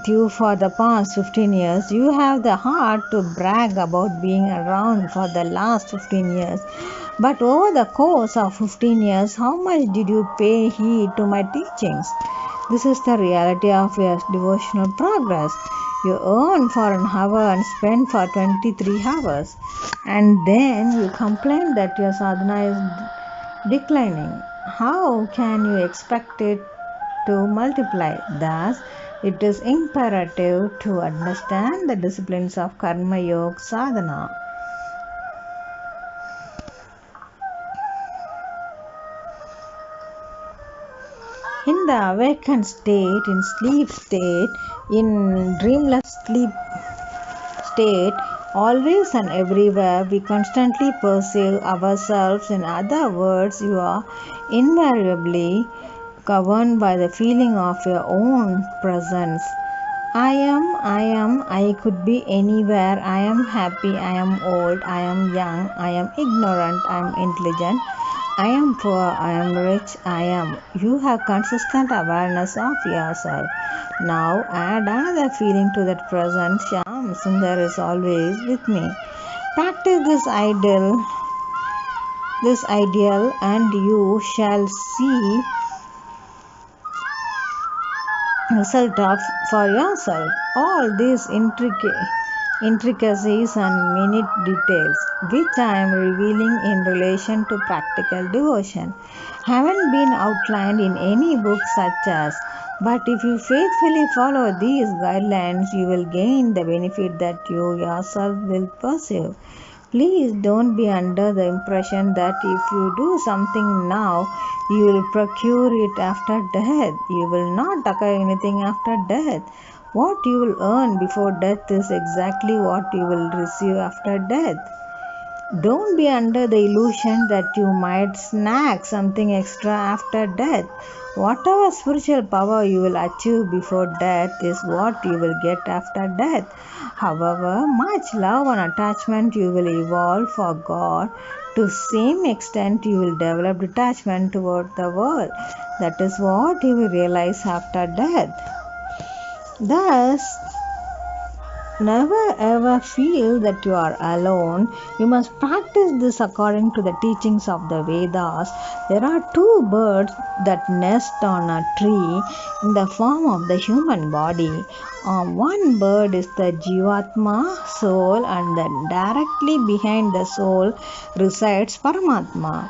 you for the past 15 years. You have the heart to brag about being around for the last 15 years. But over the course of 15 years, how much did you pay heed to my teachings? This is the reality of your devotional progress. You earn for an hour and spend for 23 hours. And then you complain that your sadhana is declining. How can you expect it to multiply? Thus, it is imperative to understand the disciplines of Karma Yoga Sadhana. In the awakened state, in sleep state, in dreamless sleep state, always and everywhere, we constantly perceive ourselves. In other words, you are invariably governed by the feeling of your own presence. I could be anywhere. I am happy, I am old, I am young, I am ignorant, I am intelligent, I am poor, I am rich, I am. You have consistent awareness of yourself. Now add another feeling to that presence. Shyam Sundar is always with me. Practice this ideal, and you shall see result of for yourself. All these intricacies and minute details, which I am revealing in relation to practical devotion, haven't been outlined in any book such as But if you faithfully follow these guidelines, you will gain the benefit that you yourself will perceive. Please don't be under the impression that if you do something now, you will procure it after death. You will not acquire anything after death. What you will earn before death is exactly what you will receive after death. Don't be under the illusion that you might snag something extra after death. Whatever spiritual power you will achieve before death is what you will get after death. However much love and attachment you will evolve for God, to same extent you will develop detachment toward the world. That is what you will realize after death. Thus, never ever feel that you are alone. You must practice this according to the teachings of the Vedas. There are two birds that nest on a tree in the form of the human body. One bird is the Jivatma soul, and then directly behind the soul resides Paramatma.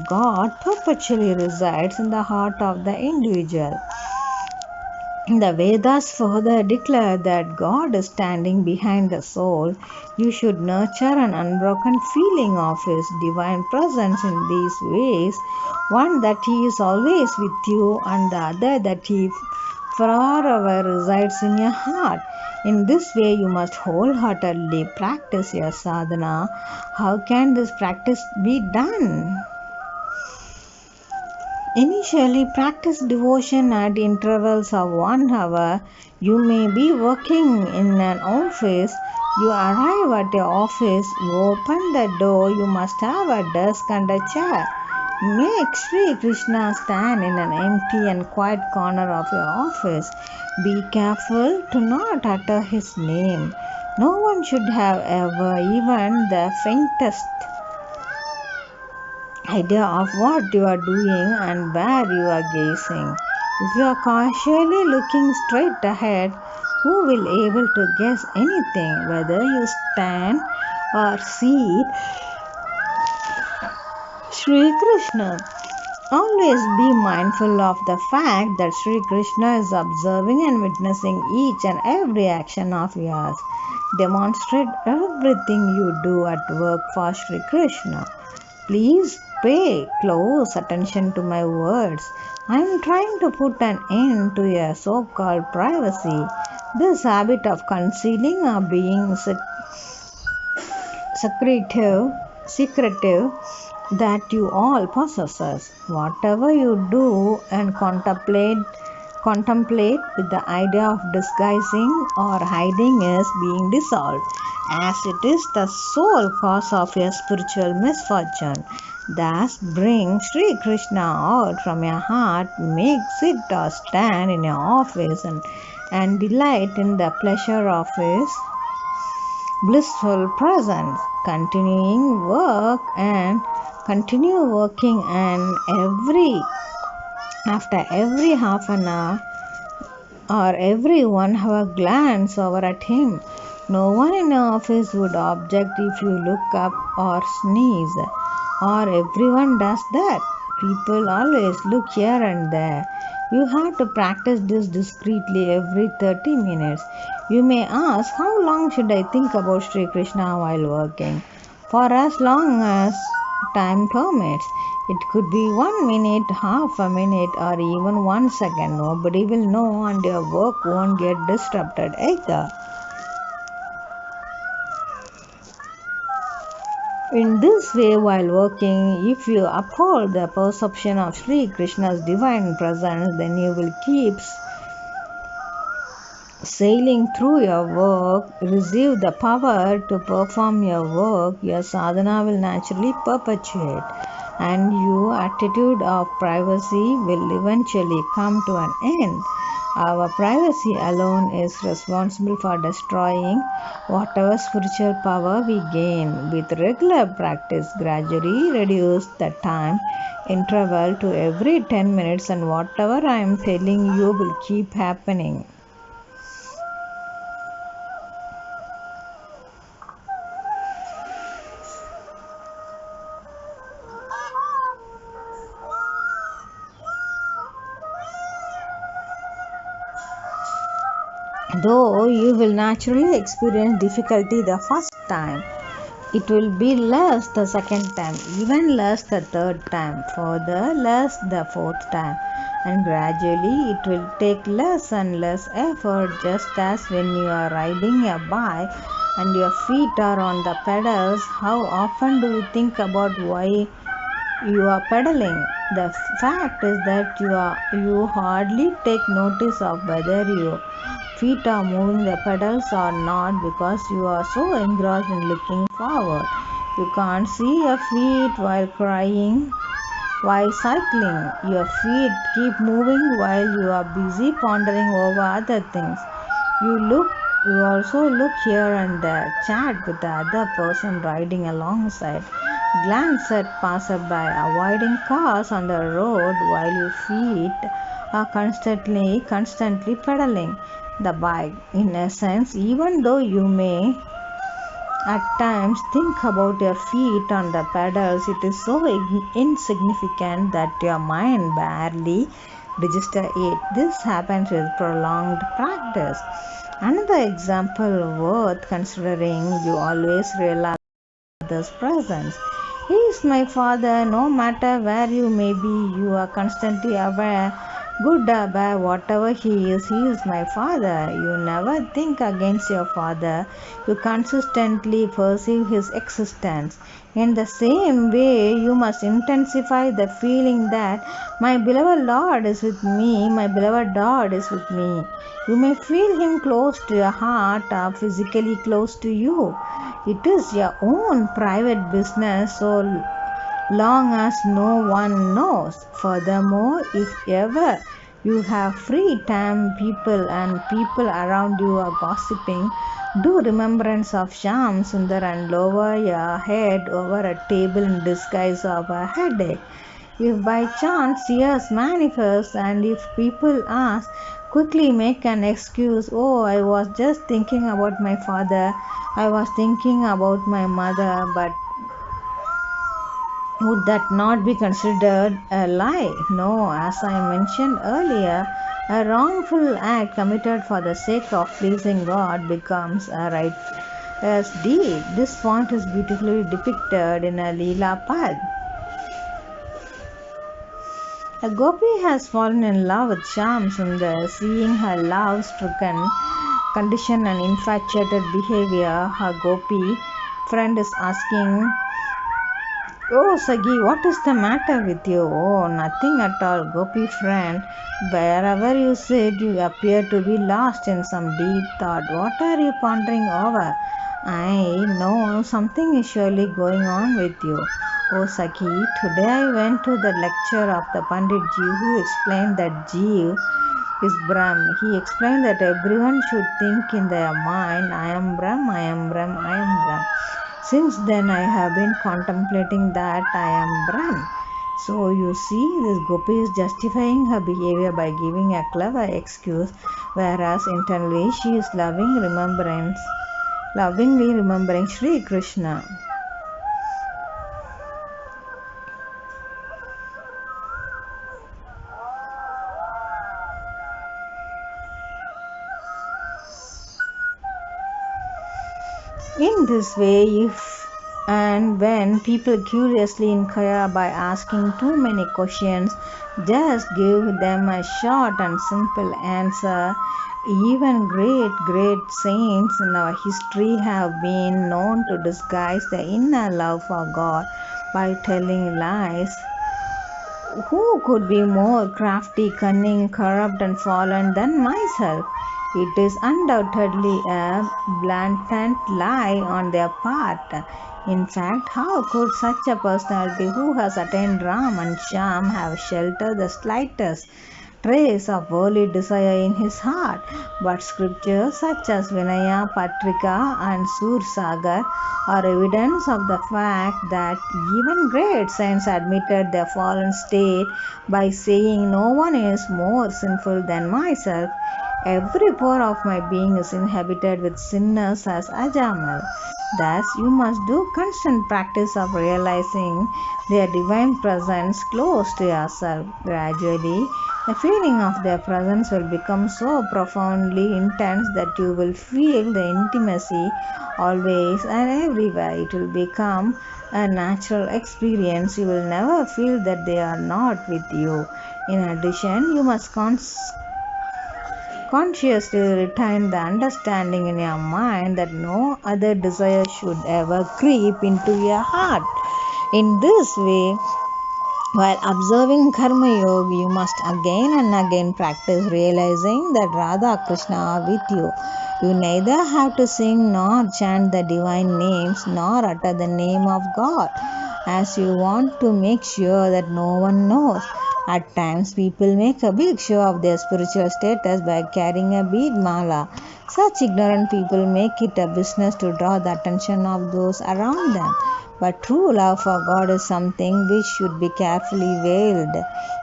God perpetually resides in the heart of the individual. The Vedas further declare that God is standing behind the soul. You should nurture an unbroken feeling of His divine presence in these ways: one, that He is always with you, and the other, that He forever resides in your heart. In this way, you must wholeheartedly practice your sadhana. How can this practice be done? Initially, practice devotion at intervals of 1 hour. You may be working in an office. You arrive at your office, you open the door, you must have a desk and a chair. Make Sri Krishna stand in an empty and quiet corner of your office. Be careful to not utter his name. No one should have ever even the faintest idea of what you are doing and where you are gazing. If you are casually looking straight ahead, who will able to guess anything? Whether you stand or sit, Sri Krishna. Always be mindful of the fact that Sri Krishna is observing and witnessing each and every action of yours. Demonstrate everything you do at work for Sri Krishna. Please pay close attention to my words. I am trying to put an end to your so-called privacy. This habit of concealing or being secretive that you all possess. Whatever you do and contemplate with the idea of disguising or hiding is being dissolved, as it is the sole cause of your spiritual misfortune. Thus, bring Sri Krishna out from your heart, make sit or stand in your office, and delight in the pleasure of his blissful presence. Continue working, and after every half an hour or every 1 hour glance over at him. No one in the office would object if you look up or sneeze, or everyone does that. People always look here and there. You have to practice this discreetly every 30 minutes. You may ask, how long should I think about Sri Krishna while working? For as long as time permits. It could be 1 minute, half a minute, or even 1 second. Nobody will know, and your work won't get disrupted either. In this way, while working, if you uphold the perception of Sri Krishna's divine presence, then you will keep sailing through your work, receive the power to perform your work. Your sadhana will naturally perpetuate, and your attitude of privacy will eventually come to an end. Our privacy alone is responsible for destroying whatever spiritual power we gain. With regular practice, gradually reduce the time interval to every 10 minutes, and whatever I am telling you will keep happening. Though you will naturally experience difficulty the first time, it will be less the second time, even less the third time, further less the fourth time, and gradually it will take less and less effort, just as when you are riding a bike and your feet are on the pedals. How often do you think about why you are pedaling? The fact is that you hardly take notice of whether your feet are moving the pedals or not, because you are so engrossed in looking forward. You can't see your feet while crying. While cycling, your feet keep moving while you are busy pondering over other things. You look you also look here and there, chat with the other person riding alongside, glance at passerby, avoiding cars on the road while your feet are constantly pedaling the bike. In essence, even though you may at times think about your feet on the pedals, it is so insignificant that your mind barely registers it. This happens with prolonged practice. Another example worth considering: you always realize others' presence. He is my father. No matter where you may be, you are constantly aware, good or bad, whatever he is my father. You never think against your father. You consistently perceive his existence. In the same way, you must intensify the feeling that my beloved Lord is with me, my beloved Lord is with me. You may feel him close to your heart or physically close to you. It is your own private business so long as no one knows. Furthermore, if ever you have free time, people around you are gossiping, do remembrance of Shyam Sundar and lower your head over a table in disguise of a headache. If by chance tears manifest and if people ask, quickly make an excuse. Oh, I was just thinking about my father, I was thinking about my mother. But would that not be considered a lie? No, as I mentioned earlier, a wrongful act committed for the sake of pleasing God becomes a righteous deed. This point is beautifully depicted in a Leela Pad. A gopi has fallen in love with Shyam Sundar. Seeing her love-stricken condition and infatuated behavior, her gopi friend is asking, "Oh, Sagi, what is the matter with you?" "Oh, nothing at all, gopi friend. Wherever you sit, you appear to be lost in some deep thought. What are you pondering over?" "I know something is surely going on with you. Oh, Saki, today I went to the lecture of the Pandit Ji, who explained that Jeev is Brahm. He explained that everyone should think in their mind, I am Brahm, I am Brahm, I am Brahm. Since then I have been contemplating that I am Brahm." So you see, this gopi is justifying her behavior by giving a clever excuse, whereas internally she is lovingly remembering Sri Krishna. In this way, if and when people curiously inquire by asking too many questions, just give them a short and simple answer. Even great saints in our history have been known to disguise their inner love for God by telling lies. Who could be more crafty, cunning, corrupt, and fallen than myself? It is undoubtedly a blatant lie on their part. In fact, how could such a personality who has attained Ram and Shyam have sheltered the slightest trace of worldly desire in his heart? But scriptures such as Vinaya, Patrika, and Sursagar are evidence of the fact that even great saints admitted their fallen state by saying, "No one is more sinful than myself." Every pore of my being is inhabited with sinners as Ajamal. Thus, you must do constant practice of realizing their divine presence close to yourself. Gradually, the feeling of their presence will become so profoundly intense that you will feel the intimacy always and everywhere. It will become a natural experience. You will never feel that they are not with you. In addition, you must consciously retain the understanding in your mind that no other desire should ever creep into your heart. In this way, while observing Karma Yoga, you must again and again practice realizing that Radha Krishna are with you. You neither have to sing nor chant the divine names nor utter the name of God, as you want to make sure that no one knows. At times, people make a big show of their spiritual status by carrying a bead mala. Such ignorant people make it a business to draw the attention of those around them. But true love for God is something which should be carefully veiled.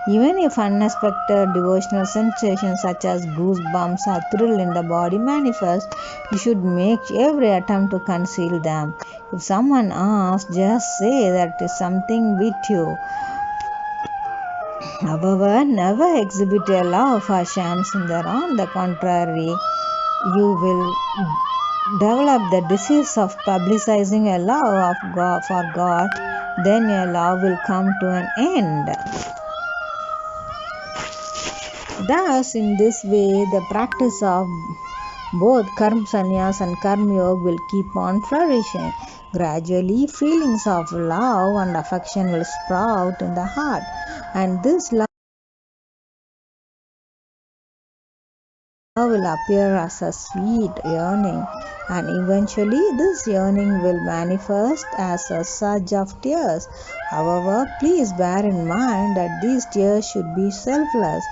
Even if unexpected devotional sensations such as goosebumps or thrill in the body manifest, you should make every attempt to conceal them. If someone asks, just say that is something with you. However, never exhibit a love for Shyam Sundar. On the contrary, you will develop the disease of publicizing a love of God for God. Then your love will come to an end. Thus, in this way, the practice of both Karma Sannyas and Karma Yoga will keep on flourishing. Gradually, feelings of love and affection will sprout in the heart, and this love will appear as a sweet yearning, and eventually this yearning will manifest as a surge of tears. However, please bear in mind that these tears should be selfless.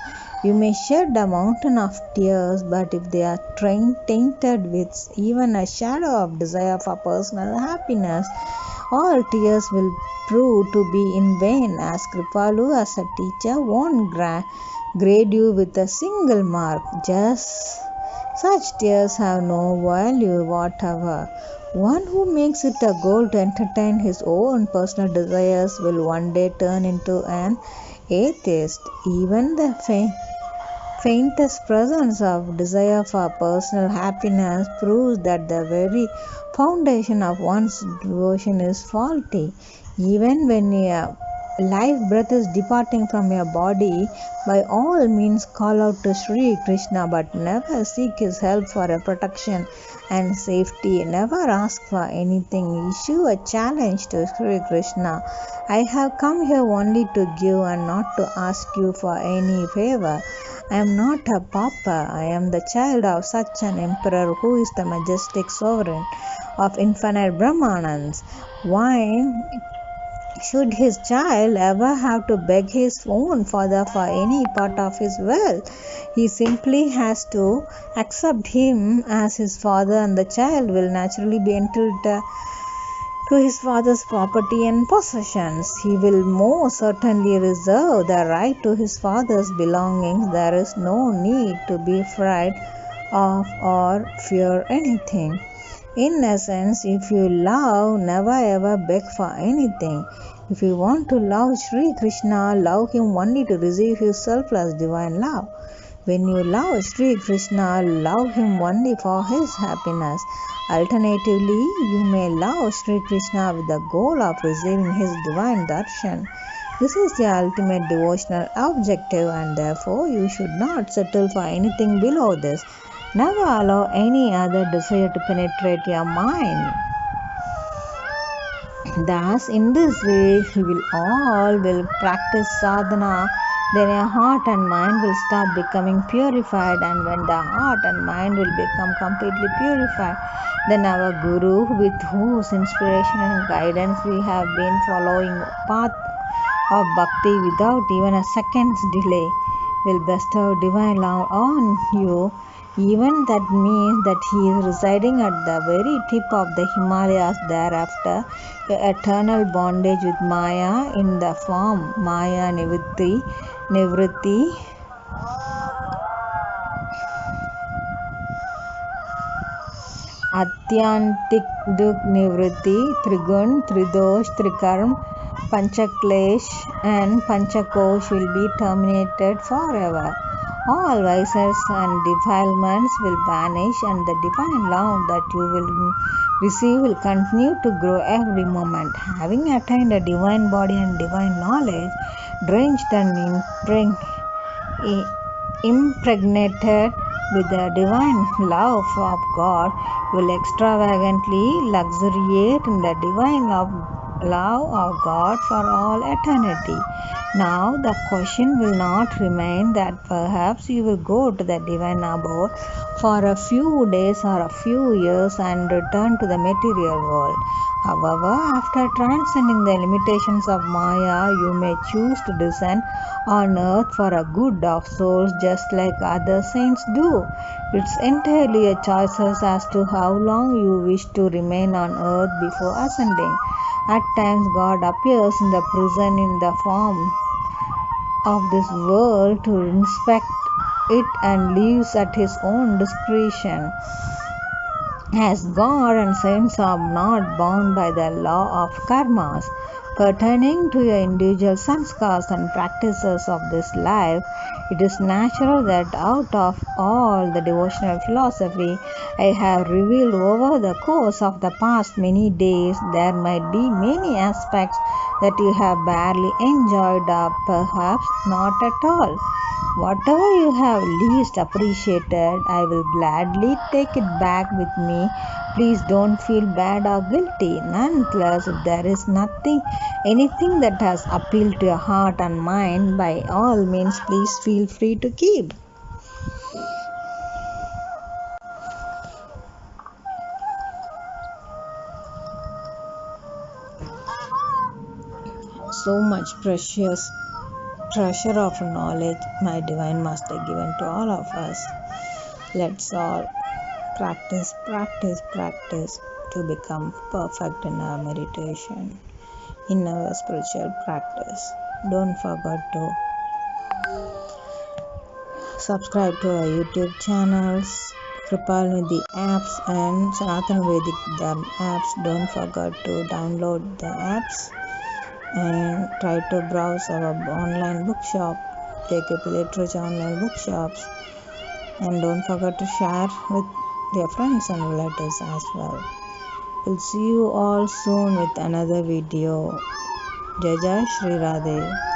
You may shed a mountain of tears, but if they are tainted with even a shadow of desire for personal happiness, all tears will prove to be in vain, as Kripalu as a teacher won't grade you with a single mark. Just such tears have no value whatever. One who makes it a goal to entertain his own personal desires will one day turn into an atheist. Even the faintest presence of desire for personal happiness proves that the very foundation of one's devotion is faulty. Even when your life breath is departing from your body, by all means call out to Sri Krishna, but never seek his help for a protection and safety. Never ask for anything. Issue a challenge to Sri Krishna. I have come here only to give and not to ask you for any favor. I am not a pauper. I am the child of such an emperor who is the majestic sovereign of infinite Brahmanans. Why should his child ever have to beg his own father for any part of his wealth? He simply has to accept him as his father, and the child will naturally be entitled to his father's property and possessions. He will most certainly reserve the right to his father's belongings. There is no need to be afraid of or fear anything. In essence, if you love, never ever beg for anything. If you want to love Sri Krishna, love him only to receive his selfless divine love. When you love Sri Krishna, love him only for his happiness. Alternatively, you may love Sri Krishna with the goal of receiving his divine darshan. This is the ultimate devotional objective, and therefore you should not settle for anything below this. Never allow any other desire to penetrate your mind. Thus, in this way, you will practice sadhana. Then your heart and mind will start becoming purified, and when the heart and mind will become completely purified, then our Guru, with whose inspiration and guidance we have been following path of bhakti without even a second's delay, will bestow divine love on you. Even that means that he is residing at the very tip of the Himalayas. Thereafter, eternal bondage with Maya in the form Maya Nivritti Atyantik Duk Nivritti, Trigun, Tridosh, Trikarm, Panchaklesh, and Panchakosh will be terminated forever. All vices and defilements will vanish, and the divine love that you will receive will continue to grow every moment. Having attained a divine body and divine knowledge, drenched and impregnated with the divine love of God, you will extravagantly luxuriate in the divine love of God for all eternity. Now the question will not remain that perhaps you will go to the divine abode for a few days or a few years and return to the material world. However, after transcending the limitations of Maya, you may choose to descend on earth for a good of souls just like other saints do. It's entirely a choice as to how long you wish to remain on earth before ascending. At times, God appears in the prison in the form of this world to inspect it and leaves at his own discretion. As God and saints are not bound by the law of karmas pertaining to your individual sanskars and practices of this life, it is natural that out of all the devotional philosophy I have revealed over the course of the past many days, there might be many aspects that you have barely enjoyed or perhaps not at all. Whatever you have least appreciated, I will gladly take it back with me. Please don't feel bad or guilty. Nonetheless, if there is anything that has appealed to your heart and mind, by all means, please feel free to keep. So much precious treasure of knowledge my divine master given to all of us. Let's all practice to become perfect in our meditation, in our spiritual practice. Don't forget to subscribe to our YouTube channels, Kripalnidhi apps and Sanatana Vedic apps. Don't forget to download the apps and try to browse our online bookshop, JKP Literature online bookshops, and don't forget to share with your friends and relatives as well. We'll see you all soon with another video. Jai Jai Shri Radhe.